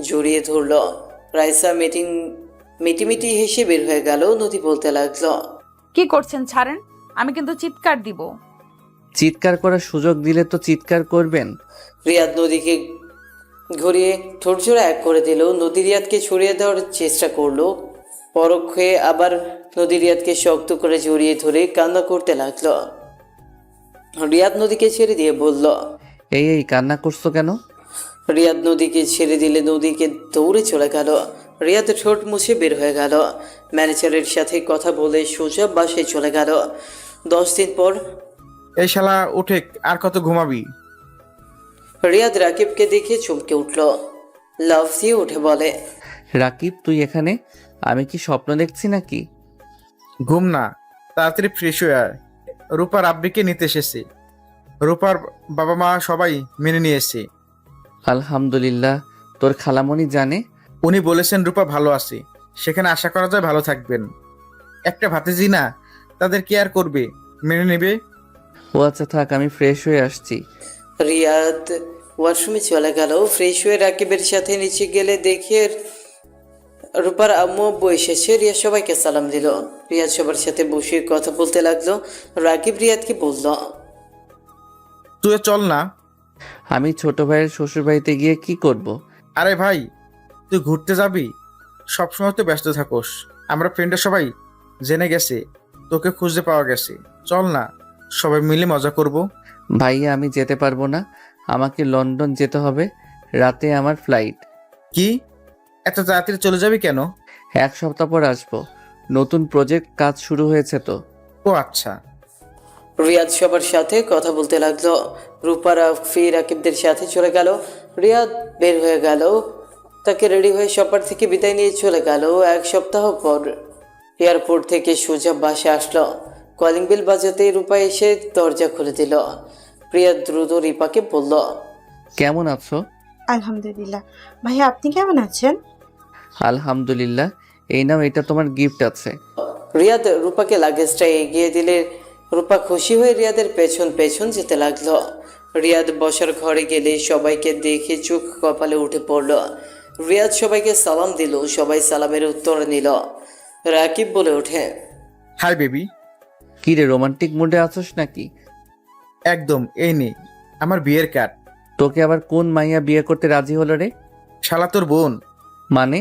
জড়িয়ে ধরল। রাইসা মিটিমিটি হেসে বের হয়ে গেল। নদী বলতে লাগলো, কি করছেন, ছাড়েন, আমি কিন্তু চিৎকার দিব। চিৎকার করার সুযোগ দিলে তো চিৎকার করবেন। রিয়াদ নদীকে ঘুরিয়ে ঠোঁট জোড়া এক করে দিল। নদী রিয়াদকে ছড়িয়ে দেওয়ার চেষ্টা করলো। পরক্ষে আবার নদী রিয়াদকে শক্ত করে জড়িয়ে ধরে কান্না করতে লাগলো। রিয়াদ নদীকে ছেড়ে দিয়ে বলল, এই কান্না করছো কেন? রিয়াদ নদীকে ছেড়ে দিলে নদীকে দৌড়ে চলে গেল। রিয়াদ ঠোঁট মুছে বের হয়ে গেল। ম্যানেজারের সাথে কথা বলে সোজা বাসায় চলে গেল। 10 দিন পর এই শালা উঠে, আর কত ঘুমাবি? রিয়াদ রাকিবকে দেখে চমকে উঠল। লাফ দিয়ে উঠে বলে, রাকিব তুই এখানে? আমি কি স্বপ্ন দেখছি নাকি? ঘুম না, তাড়াতাড়ি ফ্রেশ হয়ে আয়। রূপার আব্বিকে নিতে এসেছি। রূপার বাবা মা সবাই মেনে নিয়েছে। আলহামদুলিল্লাহ। তোর খালামণি জানে? উনি বলেছেন রূপা ভালো আছে, সেখানে আশা করা যায় ভালো থাকবেন। একটা ভাতিজি না, তাদের কেয়ার করবে, মেনে নেবে। ও আচ্ছা থাক, আমি ফ্রেশ হয়ে আসছি। রিয়াদ ওয়াশরুমে চলে গেল। ফ্রেশ হয়ে রাকিবের সাথে নিচে গেলে দেখে রূপার আম্মু আব্বু এসেছে। রিয়াদ সবাইকে সালাম দিল। রিয়াদ সবার সাথে বসে কথা বলতে লাগলো। রাকিব রিয়াদকে বলল, তুই চল না। আমি ছোট ভাইয়ের শ্বশুর বাড়িতে গিয়ে কি করব? আরে ভাই, তুই ঘুরতে যাবি? সবসময় তো ব্যস্ত থাকোস। আমরা ফ্রেন্ডরা সবাই জেনে গেছে তোকে খুঁজতে পাওয়া গেছে। চল না, সবাই মিলে মজা করব। ভাইয়া আমি যেতে পারবো না, আমাকে লন্ডন যেতে হবে, রাতে আমার ফ্লাইট। কি, এত তাড়াতাড়ি চলে যাবি কেন? 1 সপ্তাহ পর আসবো, নতুন প্রজেক্ট কাজ শুরু হয়েছে তো। ও আচ্ছা। রিয়াদ সবার সাথে কথা বলতে লাগলো। রূপা রাফি রাকিবদের সাথে চলে গেল। রিয়াদ বের হয়ে গেল। তাকে রেডি হয়ে সপার থেকে বিদায় নিয়ে চলে গেল। এক সপ্তাহ পর এয়ারপোর্ট থেকে সোজা বাসে আসলো। কলিং বেল বাজাতে রূপা এসে দরজা খুলে দিল। প্রিয়া দ্রুত রিপাকে বলল, কেমন আছো? আলহামদুলিল্লাহ। ভাইয়া আপনি কেমন আছেন? আলহামদুলিল্লাহ। এই নাও, এটা তোমার গিফট আছে। রিয়াদ রূপাকে লাগেজটা এগিয়ে দিলে রূপা খুশি হয়ে রিয়াদের পেছন পেছন যেতে লাগলো। রিয়াদ বসার ঘরে গেলে সবাইকে দেখে চোখ কপালে উঠে পড়ল। রিয়াদ সবাইকে সালাম দিল, সবাই সালামের উত্তর নিল। রাকিব বলে ওঠে, হাই বেবি। কি রে, রোমান্টিক মুডে আছোস নাকি? একদম, এই নে আমার বিয়ের কার্ড। তোকে আবার কোন মাইয়া বিয়ে করতে রাজি হলো রে? শালা তোর বোন। মানে?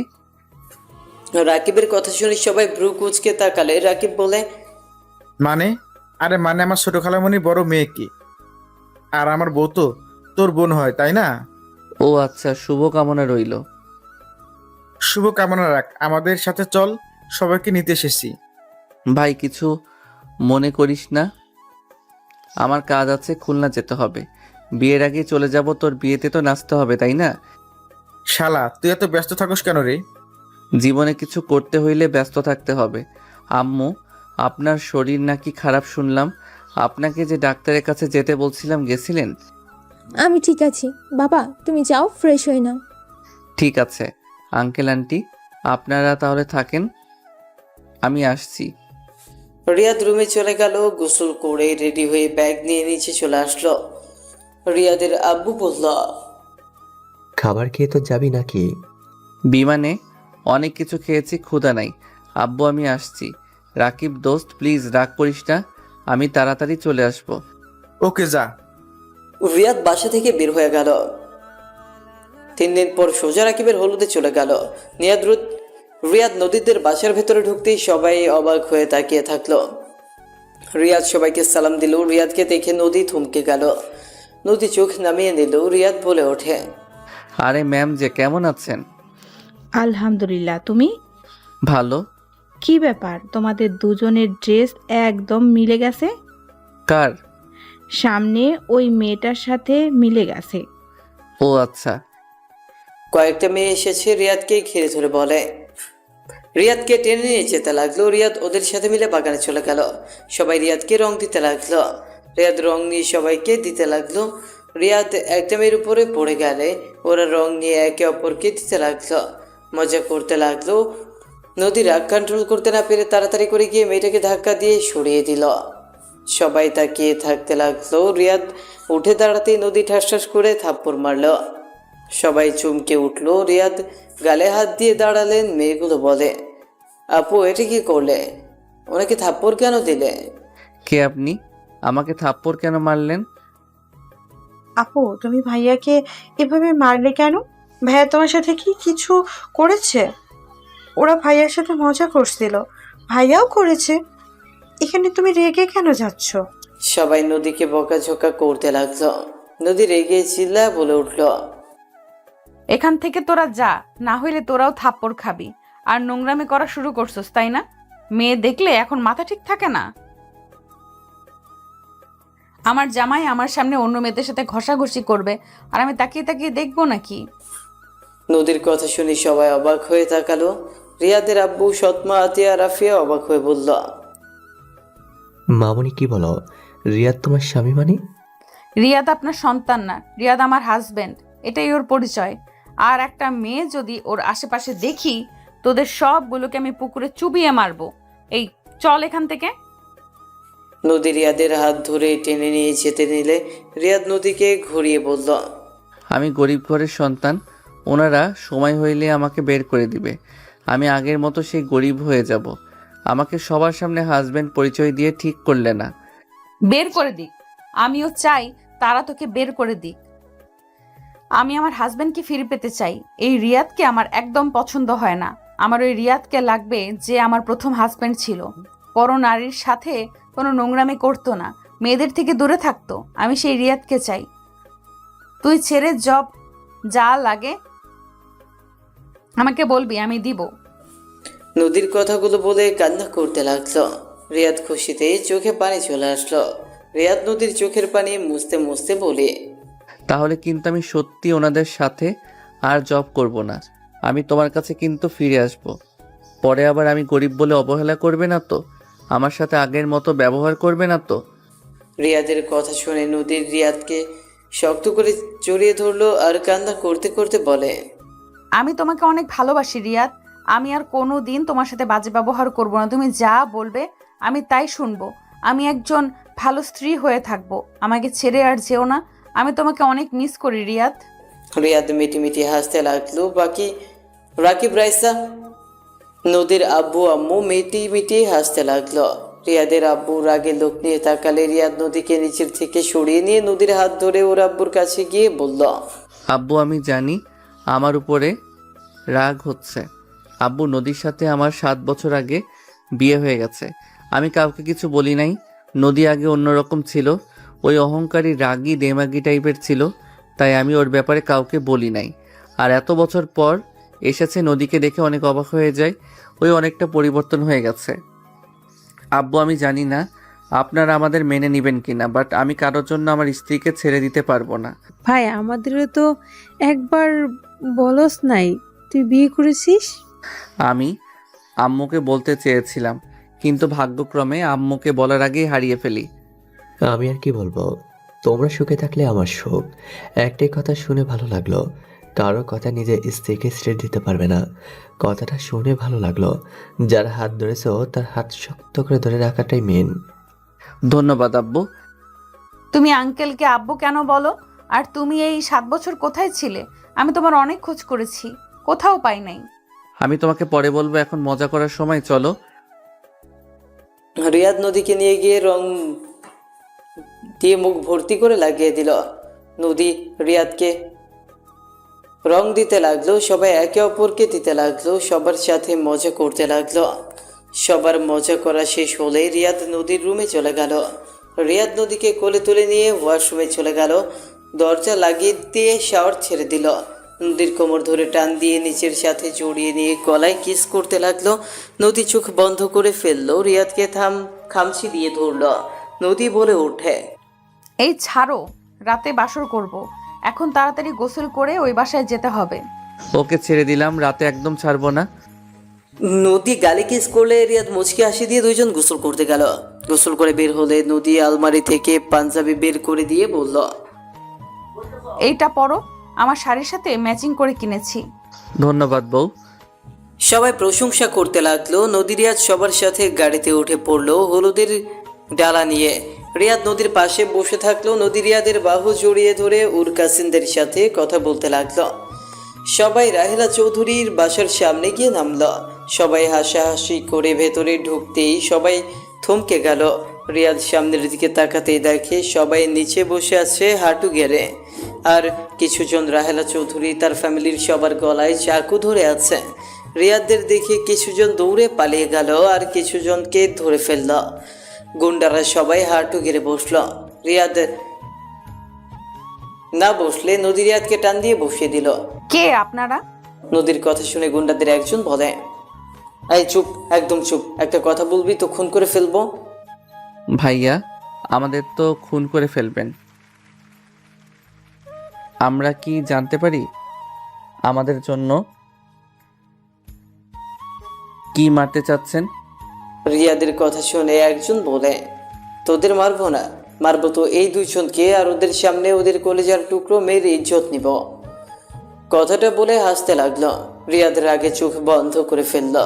রাকিবের কথা শুনে সবাই ভ্রু কুচকে তাকালে। রাকিব বলে, মানে? আরে মানে আমার ছোট খালামণির বড় মেয়ে কি, আর আমার বউ তো তোর বোন হয়, তাই না? ও আচ্ছা, শুভ কামনা রইল। শুভ কামনা রাখ, আমাদের সাথে চল, সবাইকে নিতে এসেছি। ভাই, কিছু মনে করিস না? আমার কাজ আছে, খুলনা যেতে হবে। বিয়ের আগে চলে যাব, তোর বিয়েতে তো নাচতে হবে, তাই না? শালা তুই এত ব্যস্ত থাকস কেন রে? জীবনে কিছু করতে হইলে ব্যস্ত থাকতে হবে। আম্মু, আপনার শরীর নাকি খারাপ শুনলাম। আপনাকে যে ডাক্তারের কাছে যেতে বলছিলাম, গেছিলেন? আমি ঠিক আছি বাবা, তুমি যাও ফ্রেশ হয়ে নাও। ঠিক আছে আঙ্কেল আন্টি, আপনারা তাহলে থাকেন, আমি আসছি। রিয়াদ রুমে চলে গেল। গোসল করে রেডি হয়ে ব্যাগ নিয়ে নিচে চলে আসলো। রিয়াদের আব্বু বলল, খাবার খেয়ে তো যাবি নাকি? বিমানে অনেক কিছু খেয়েছি, ক্ষুধা নাই। আব্বু আমি আসছি। রাকিব দোস্ত, প্লিজ রাগ করিস না, আমি তাড়াতাড়ি চলে আসব। ওকে যা। রিয়াদ বাসা থেকে বের হয়ে গেল। 3 দিন পর সোজা রাকিবের হলুদে চলে গেল। রিয়াদ নদীদের বাসার ভেতরে ঢুকতেই সবাই অবাক হয়ে তাকিয়ে থাকলো। রিয়াদ সবাইকে সালাম দিল। রিয়াদকে দেখে নদী থমকে গেল। নদী চোখ নামিয়ে নিল। রিয়াদ বলে ওঠে, আরে ম্যাম যে, কেমন আছেন? আলহামদুলিল্লাহ। তুমি? ভালো। কি ব্যাপার, তোমাদের দুজনের ড্রেস একদম মিলে গেছে। কার? সামনে ওই মেয়েটার সাথে মিলে গেছে। ও আচ্ছা। কয়েকটা মেয়ে এসেছে, রিয়াদকে ঘিরে ধরে বলে। রিয়াদকে টেনে নিয়ে যেতে লাগলো। রিয়াদ ওদের সাথে মিলে বাগানে চলে গেল। সবাই রিয়াদকে রং দিতে লাগলো। রিয়াদ রং নিয়ে সবাইকে দিতে লাগলো। রিয়াদ একটা মেয়ের উপরে পড়ে গেলে ওরা রং নিয়ে একে অপরকে দিতে লাগলো, মজা করতে লাগলো। নদী রাগ কন্ট্রোল করতে না পেরে তাড়াতাড়ি করে গিয়ে মেয়েটাকে ধাক্কা দিয়ে সরিয়ে দিল। সবাই তাকিয়ে থাকতে লাগলো। রিয়াদ উঠে দাঁড়াতেই নদী ঠাস ঠাস করে থাপ্পড় মারল। সবাই চমকে উঠল। রিয়াদ গালে হাত দিয়ে দাঁড়ালেন। মেয়েগুলো বলে, আপু এটা কি করলে? ওনাকে থাপ্পড় কেন দিলে? কে আপনি? আমাকে থাপ্পড় কেন মারলেন? আপু তুমি ভাইয়াকে এভাবে মারলে কেন? ভাইয়া তোমার সাথে কি কিছু করেছে? ওরা ভাইয়ার সাথে মজা করছিল, ভাইয়াও করেছে, এখানে তুমি রেগে কেন যাচ্ছ? সবাই নদীকে বকাঝকা করতে লাগলো। নদী রেগে চিল্লা বলে উঠল, এখান থেকে তোরা যা, না হইলে তোরাও থাপ্পড় খাবি। আর নোংরামি করা শুরু করছস, তাই না? মেয়ে দেখলে এখন মাথা ঠিক থাকে না? আমার জামাই আমার সামনে অন্য মেয়েদের সাথে ঘষাঘষি করবে, আর আমি তাকিয়ে তাকিয়ে দেখবো নাকি? নদীর কথা শুনে সবাই অবাক হয়ে তাকালো। রিয়াদের আব্বু সৎমা আতিয়া রাফিয়া অবাক হয়ে বলল, মামনি কি বলো? রিয়াদ তোমার স্বামী মানে? রিয়াদ আপনার সন্তান না, রিয়াদ আমার হাজবেন্ড, এটাই ওর পরিচয়। আর একটা মেয়ে যদি ওর আশেপাশে দেখি, তোদের সবগুলোকে আমি পুকুরে চুবিয়ে মারবো। এই চল এখান থেকে। নদী রিয়াদের হাত ধরে টেনে নিয়ে যেতে নিলে রিয়াদ নদীকে ঘুরিয়ে বলল, আমি গরিব ঘরের সন্তান, ওনারা সময় হইলে আমাকে বের করে দিবে। আমি আগের মতো সেই গরিব হয়ে যাব। আমাকে সবার সামনে হাজবেন্ড পরিচয় দিয়ে ঠিক করলে না। বের করে দিক, আমিও চাই তারা তোকে বের করে দিক। আমি আমার হাজবেন্ডকে ফিরে পেতে চাই। এই রিয়াদকে আমার একদম পছন্দ হয় না। আমার ওই রিয়াদকে লাগবে যে আমার প্রথম হাজবেন্ড ছিল। পর নারীর সাথে কোনো নোংরামি করতো না, মেয়েদের থেকে দূরে থাকতো। আমি সেই রিয়াদকে চাই। তুই ছেড়ে জব যা লাগে আমাকে বলবি, আমি দিব। নদীর কথাগুলো বলে কান্না করতে লাগলো। রিয়াদ খুশিতে চোখে পানি চলে আসলো। রিয়াদ নদীর চোখের পানি মুছতে মুছতে বলে, তাহলে কিন্তু আমি সত্যি ওনাদের সাথে আর জব করব না। আমি তোমার কাছে কিন্তু ফিরে আসব। পরে আবার আমি গরিব বলে অবহেলা করবে না তো? আমার সাথে আগের মতো ব্যবহার করবে না তো? রিয়াদের কথা শুনে নদীর রিয়াদকে শক্ত করে জড়িয়ে ধরলো আর কান্না করতে করতে বলে, আমি তোমাকে অনেক ভালোবাসি রিয়াদ। আমি আর কোনো দিন তোমার সাথে বাজে ব্যবহার করব না। তুমি যা বলবে আমি তাই শুনবো। আমি একজন ভালো স্ত্রী হয়ে থাকবো। আমাকে ছেড়ে আর যেও না। আমি তোমাকে অনেক মিস করি রিয়াদ। রিয়াদ মিটিমিটি হাসতে লাগলো। বাকি রাকিব রাইসা নদীর আব্বু আম্মু মিটি হাসতে লাগলো। রিয়াদের আব্বু রাগে লোক নিয়ে তাকালে রিয়াদ নদীকে নিচের থেকে সরিয়ে নিয়ে নদীর হাত ধরে ওর আব্বুর কাছে গিয়ে বলল, আব্বু, আমি জানি আমার উপরে রাগ হচ্ছে। আব্বু, নদীর সাথে আমার 7 বছর আগে বিয়ে হয়ে গেছে। আমি কাউকে কিছু বলি নাই। নদী আগে অন্যরকম ছিল, ওই অহংকারী রাগী দেমাগি টাইপের ছিল, তাই আমি ওর ব্যাপারে কাউকে বলি নাই। আর এত বছর পর এসেছে, নদীকে দেখে অনেক অবাক হয়ে যায়। ওই অনেকটা পরিবর্তন হয়ে গেছে। আব্বু, আমি জানি না আপনারা আমাদের মেনে নেবেন কিনা, বাট আমি কারোর জন্য আমার স্ত্রীকে ছেড়ে দিতে পারবো না। ভাই আমাদেরও তো একবার বলস নাই তুই বিয়ে করেছিস। আমি আম্মুকে বলতে চেয়েছিলাম, কিন্তু ভাগ্যক্রমে আম্মুকে বলার আগেই হারিয়ে ফেলি। আমি আর কি বলবো, তোমরা সুখে থাকলে আমার সুখ। একটাই কথা শুনে ভালো লাগলো, কারো কথা নিজের স্ত্রীকে ছেড়ে দিতে পারবে না। কথাটা শুনে ভালো লাগলো। যার হাত ধরেছো তার হাত শক্ত করে ধরে রাখাটাই মেন। ধন্যবাদ আব্বু। তুমি আঙ্কেলকে আব্বু কেন বলো? আর তুমি এই 7 বছর কোথায় ছিলে? আমি তোমার অনেক খোঁজ করেছি, কোথাও পাই নাই। আমি তোমাকে পরে বলবো, এখন মজা করার সময় চলো। রিয়াদ নদীকে নিয়ে গিয়ে রং দিয়ে মুখ ভর্তি করে লাগিয়ে দিল। নদী রিয়াদকে রং দিতে লাগলো। সবাই একে অপরকে দিতে লাগলো, সবার সাথে মজা করতে লাগলো। সবার মজা করা শেষ হলে রিয়াদ নদীর রুমে চলে গেল। রিয়াদ নদীকে কোলে তুলে নিয়ে ওয়াশরুমে চলে গেল। দরজা লাগিয়ে দিয়ে শাওয়ার ছেড়ে দিল। নদীর কোমর ধরে টান দিয়ে নিচের সাথে জড়িয়ে নিয়ে গলায় কিস করতে লাগলো। নদী চোখ বন্ধ করে ফেললো। রিয়াদকে খামচি দিয়ে ধরলো। নদী বলে ওঠে, এই ছাড়ো, রাতে বাসর করব। এখন তাড়াতাড়ি গোসল করে ওই বাসায় যেতে হবে। ওকে ছেড়ে দিলাম, রাতে একদম ছাড়বো না। নদী গালি কিস করলে রিয়াদ মুচকি হাসি দিয়ে দুইজন গোসল করতে গেল। গোসল করে বের হলে নদী আলমারি থেকে পাঞ্জাবি বের করে দিয়ে বলল, এইটা পরো, আমার শাড়ির সাথে ম্যাচিং করে কিনেছি। ধন্যবাদ বউ। সবাই প্রশংসা করতে লাগলো। নদী রিয়াদ সবার সাথে গাড়িতে উঠে পড়লো হলুদের ডালা নিয়ে। রিয়াদ নদীর পাশে বসে থাকলো। নদী রিয়াদের বাহু জড়িয়ে ধরে ওর কাসিনদের সাথে কথা বলতে লাগলো। সবাই রাহেলা চৌধুরীর বাসার সামনে গিয়ে নামলো। সবাই হাসাহাসি করে ভেতরে ঢুকতেই সবাই থমকে গেল। রিয়াদ সামনের দিকে তাকাতেই দেখে সবাই নিচে বসে আছে হাঁটু গেড়ে। আর কিছুজন রাহেলা চৌধুরী তার ফ্যামিলির সবার গলায় চাকু ধরে আছে। রিয়াদদের দেখে কিছুজন দৌড়ে পালিয়ে গেল আর কিছুজনকে ধরে ফেলল। গুন্ডারা সবাই হাঁটু গেড়ে বসল। রিয়াদ না বসলে নদী রিয়াদকে টান দিয়ে বসিয়ে দিল। কে আপনারা? নদীর কথা শুনে গুন্ডাদের একজন বলে, এই চুপ, একদম চুপ, একটা কথা বলবি তো খুন করে ফেলবো। ভাইয়া, আমাদের তো খুন করে ফেলবেন। আমরা কি জানতে পারি আমাদের জন্য কি মারতে চাচ্ছেন? রিয়াদের কথা শুনে একজন বলে, তোদের মারবো না, মারবো তো এই দুইজনকে, আর ওদের সামনে ওদের কলেজার টুকরো মেয়ের ইজ্জত নিব। কথাটা বলে হাসতে লাগলো। রিয়াদের আগে চোখ বন্ধ করে ফেলল।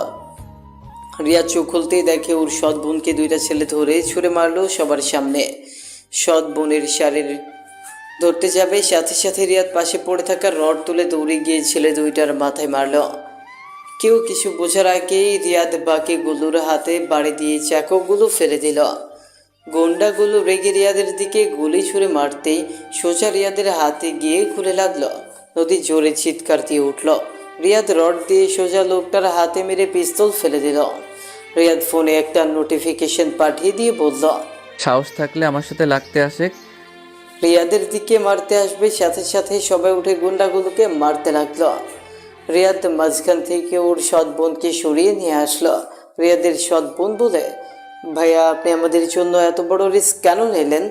রিয়াদ চোখ খুলতেই দেখে ওর সৎ বোনকে দুইটা ছেলে ধরে ছুঁড়ে মারলো সবার সামনে। সৎ বোনের শাড়ির ধরতে যাবে, সাথে সাথে রিয়াদ পাশে পড়ে থাকা রড তুলে দৌড়ে গিয়ে ছেলে দুইটার মাথায় মারল। কেউ কিছু বোঝার আগেই রিয়াদ বাকিগুলোর হাতে বাড়ি দিয়ে চাকুগুলো ফেলে দিল। গুন্ডাগুলো রেগে রিয়াদের দিকে গুলি ছুঁড়ে মারতেই সোজা রিয়াদের হাতে গিয়ে খুলে লাগলো। নদী জোরে চিৎকার দিয়ে উঠল। রিয়াদ রড দিয়ে সোজা লোকটার হাতে মেরে পিস্তল ফেলে দিল। রিয়াদ ফোনে একটা নোটিফিকেশন পাঠিয়ে দিয়ে বলল, সাহস থাকলে আমার সাথে লাগতে আসে। রিয়াদের দিকে মারতে আসবে। সাথে সাথে সবাই উঠে গুন্ডাগুলোকে মারতে লাগলো। রিয়াদ মাঝখান থেকে ওর সৎ বোনকে সরিয়ে নিয়ে আসলো। রিয়াদের সৎ বোন বলে, ভাইয়া আপনি আমাদের জন্য এত বড় রিস্ক কেন নিলেন?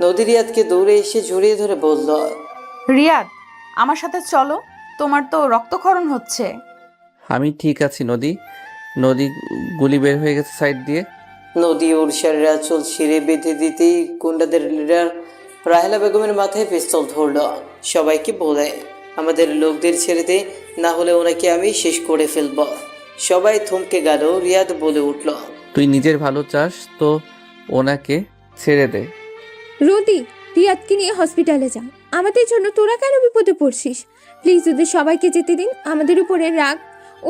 নদী রিয়াদকে দৌড়ে এসে জড়িয়ে ধরে বলল, রিয়াদ, আমার সাথে চলো, তোমার তো রক্তক্ষরণ হচ্ছে। আমি ঠিক আছি নদী। নদী গুলি বের হয়ে গেছে সাইড দিয়ে। নদী ওর শাড়ির আঁচল ছিঁড়ে বেঁধে দিতেই গুন্ডাদের লিডার রাহেলা বেগমের মাথায় পিস্তল ধরল। সবাইকে বলে, আমাদের লোকদের ছেড়ে দে, না হলে ওনাকে আমি শেষ করে ফেলব। সবাই থমকে গেল। রিয়াদ বলে উঠল, তুই নিজের ভালো চাস তো ওনাকে ছেড়ে দে। রোদি, রিয়াদকে নিয়ে হসপিটালে যা। আমাদের জন্য তোরা কেন বিপদে পড়ছিস? প্লিজ ওদের সবাইকে যেতে দিন। আমাদের উপরে রাগ,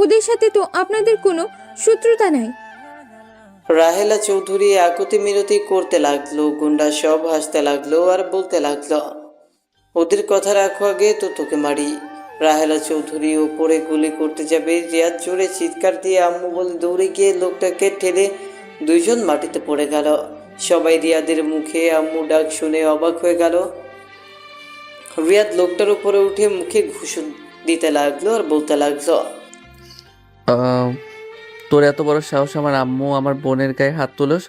ওদের সাথে তো আপনাদের কোনো শত্রুতা নাই। রাহেলা চৌধুরী আকুতি মিনতি করতে লাগলো। গুন্ডা সব হাসতে লাগলো আর বলতে লাগলো, ওদের কথা রাখো, আগে তো তোকে মারি। রাহেলা চৌধুরী ওপরে গুলি করতে যাবে, রিয়াদ জোরে চিৎকার দিয়ে আম্মু বলে দৌড়ে গিয়ে লোকটাকে ঠেলে দুইজন মাটিতে পড়ে গেল। সবাই রিয়াদের মুখে আম্মু ডাক শুনে অবাক হয়ে গেল। রিয়াদ লোকটার উপরে উঠে মুখে ঘুষুন দিতে লাগলো আর বলতে লাগলো, তোর এত বড় সাহস আমার আম্মু আমার বোনের গায়ে হাত তুলস?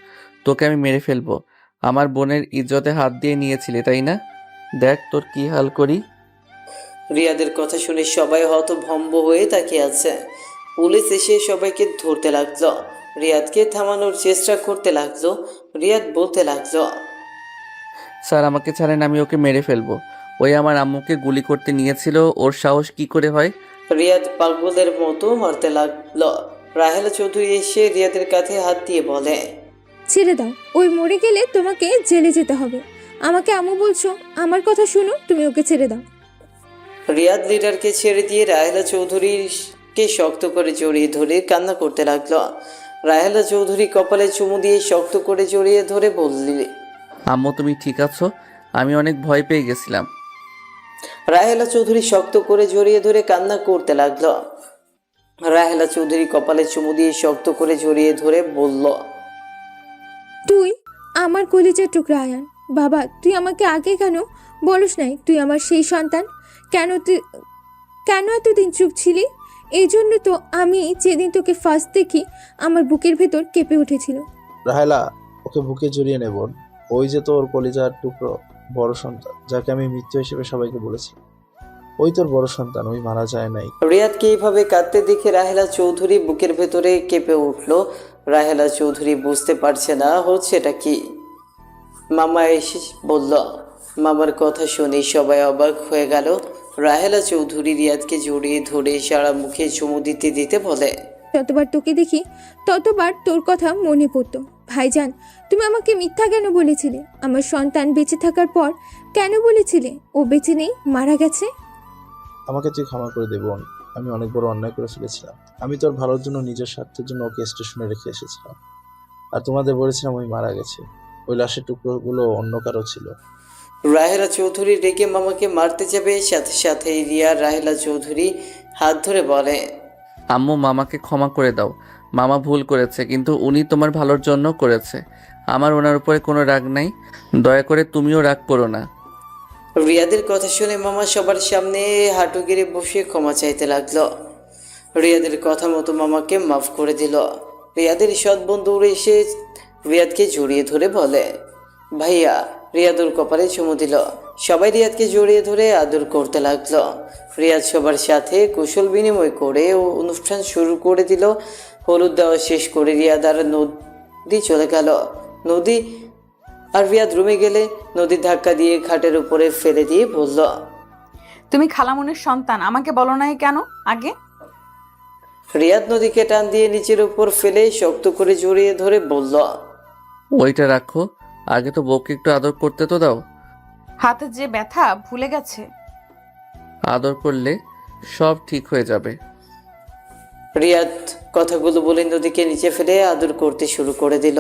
তোকে আমি মেরে ফেলবো। আমার বোনের ইজ্জতে হাত দিয়ে নিয়েছিলি তাই না? দেখ তোর কি হাল করি। রিয়াদের কথা শুনে সবাই হতভম্ব হয়ে তাকিয়ে আছে। পুলিশ এসে সবাইকে ধরতে লাগলো। রিয়াদকে থামানোর চেষ্টা করতে লাগলো। রিয়াদ বলতে লাগলো, স্যার আমাকে ছাড়েন, আমি ওকে মেরে ফেলবো। ওই আমার আম্মুকে গুলি করতে নিয়েছিল, ওর সাহস কি করে হয়? রিয়াদ পাগলের মতো মারতে লাগলো। রাহেলা চৌধুরী এসে রিয়াদের কাঁধে হাত দিয়ে বলে, ছেড়ে দাও, ওই মরে গেলে তোমাকে জেলে যেতে হবে। আমাকে আম্মু বলছো, আমার কথা শুনো, তুমি ওকে ছেড়ে দাও। রিয়াদ লিডারকে ছেড়ে দিয়ে রাহেলা চৌধুরীকে শক্ত করে জড়িয়ে ধরে কান্না করতে লাগলো। রাহেলা চৌধুরী কপালে চুমু দিয়ে শক্ত করে জড়িয়ে ধরে বললি, আম্মু তুমি ঠিক আছো? আমি অনেক ভয় পেয়ে গেছিলাম। রাহেলা চৌধুরী শক্ত করে জড়িয়ে ধরে কান্না করতে লাগলো। রাহেলা চৌধুরী কপালে চুমু দিয়ে শক্ত করে জড়িয়ে ধরে বলল, তুই আমার কলিজার টুকরা আয়ান। বাবা, তুই আমাকে আগে কেন বলিস নাই তুই আমার সেই সন্তান? কেন এতদিন চুপ ছিলি? এই জন্য তো আমি যেদিন তোকে ফার্স্ট দেখি আমার বুকের ভেতর কেঁপে উঠেছিল। রাহেলা, ওকে বুকে জড়িয়ে নেব। ওই যে তোর কলিজার টুকরো বড় সন্তান, যাকে আমি মৃত্যু হিসেবে সবাইকে বলেছি, ওই তোর বড় সন্তান, ওই মারা যায় নাই। রিয়াদকে এইভাবে কাঁদতে দেখে রাহেলা চৌধুরী বুকের ভেতরে কেঁপে উঠল। রাহেলা চৌধুরী বুঝতে পারছে না হচ্ছেটা কি। মামা এসে বলল। মামার কথা শুনে সবাই অবাক হয়ে গেল। রাহেলা চৌধুরী রিয়াদকে জড়িয়ে ধরে সারা মুখে চুমু দিতে দিতে বলে, যতবার তোকে দেখি ততবার তোর কথা মনে পড়তো। ভাইজান, তুমি আমাকে মিথ্যা কেন বলেছিলে? আমার সন্তান বেঁচে থাকার পর কেন বলেছিলে ও বেঁচে নেই, মারা গেছে? আমাকে তুই ক্ষমা করে দে বোন, আমি অনেক বড় অন্যায় করে ফেলেছিলাম। আমি তোর ভালোর জন্য, নিজের স্বার্থের জন্য ওকে স্টেশনে রেখে এসেছিলাম, আর তোমাদের বলেছিলাম ওই মারা গেছে। ওই লাশের টুকরোগুলো অন্য কারো ছিল। রাহেলা চৌধুরী রেগে মামাকে মারতে যাবে, সাথে সাথে রিয়া রাহেলা চৌধুরী হাত ধরে বলে, আম্মু মামাকে ক্ষমা করে দাও। মামা ভুল করেছে, কিন্তু উনি তোমার ভালোর জন্য করেছে। আমার ওনার উপরে কোনো রাগ নাই, দয়া করে তুমিও রাগ করো না। রিয়াদের কথা শুনে মামা সবার সামনে হাঁটু গেড়ে বসে ক্ষমা চাইতে লাগলো। রিয়াদের কথা মতো মামাকে মাফ করে দিল। রিয়াদের সৎ বন্ধু উড়ে এসে রিয়াদকে জড়িয়ে ধরে বলে, ভাইয়া। রিয়াদুর কপালে চুমু দিল। সবাই রিয়াদকে জড়িয়ে ধরে আদর করতে লাগলো। রিয়াদ সবার সাথে কুশল বিনিময় করে অনুষ্ঠান শুরু করে দিল। হলুদ দেওয়া শেষ করে রিয়াদ আর নদী চলে গেল। নদী আর রিয়াদ রুমে গেলে নদীর ধাক্কা দিয়ে খাটের উপরে ফেলে দিয়ে বলল, তুমি খালামুনির সন্তান, আমাকে বলো নাই কেন আগে? রিয়াদ নদীকে টান দিয়ে নিচের উপর ফেলে শক্ত করে জড়িয়ে ধরে বলল, ওইটা রাখো, আগে তো বউকে একটু আদর করতে তো দাও। হাতে যে ব্যথা ভুলে গেছে। আদর করলে সব ঠিক হয়ে যাবে। রিয়াদ কথাগুলো বলে নদীকে নিচে ফেলে আদর করতে শুরু করে দিল।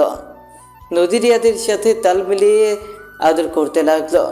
নদী রিয়াদের সাথে তাল মিলিয়ে আদর করতে লাগলো।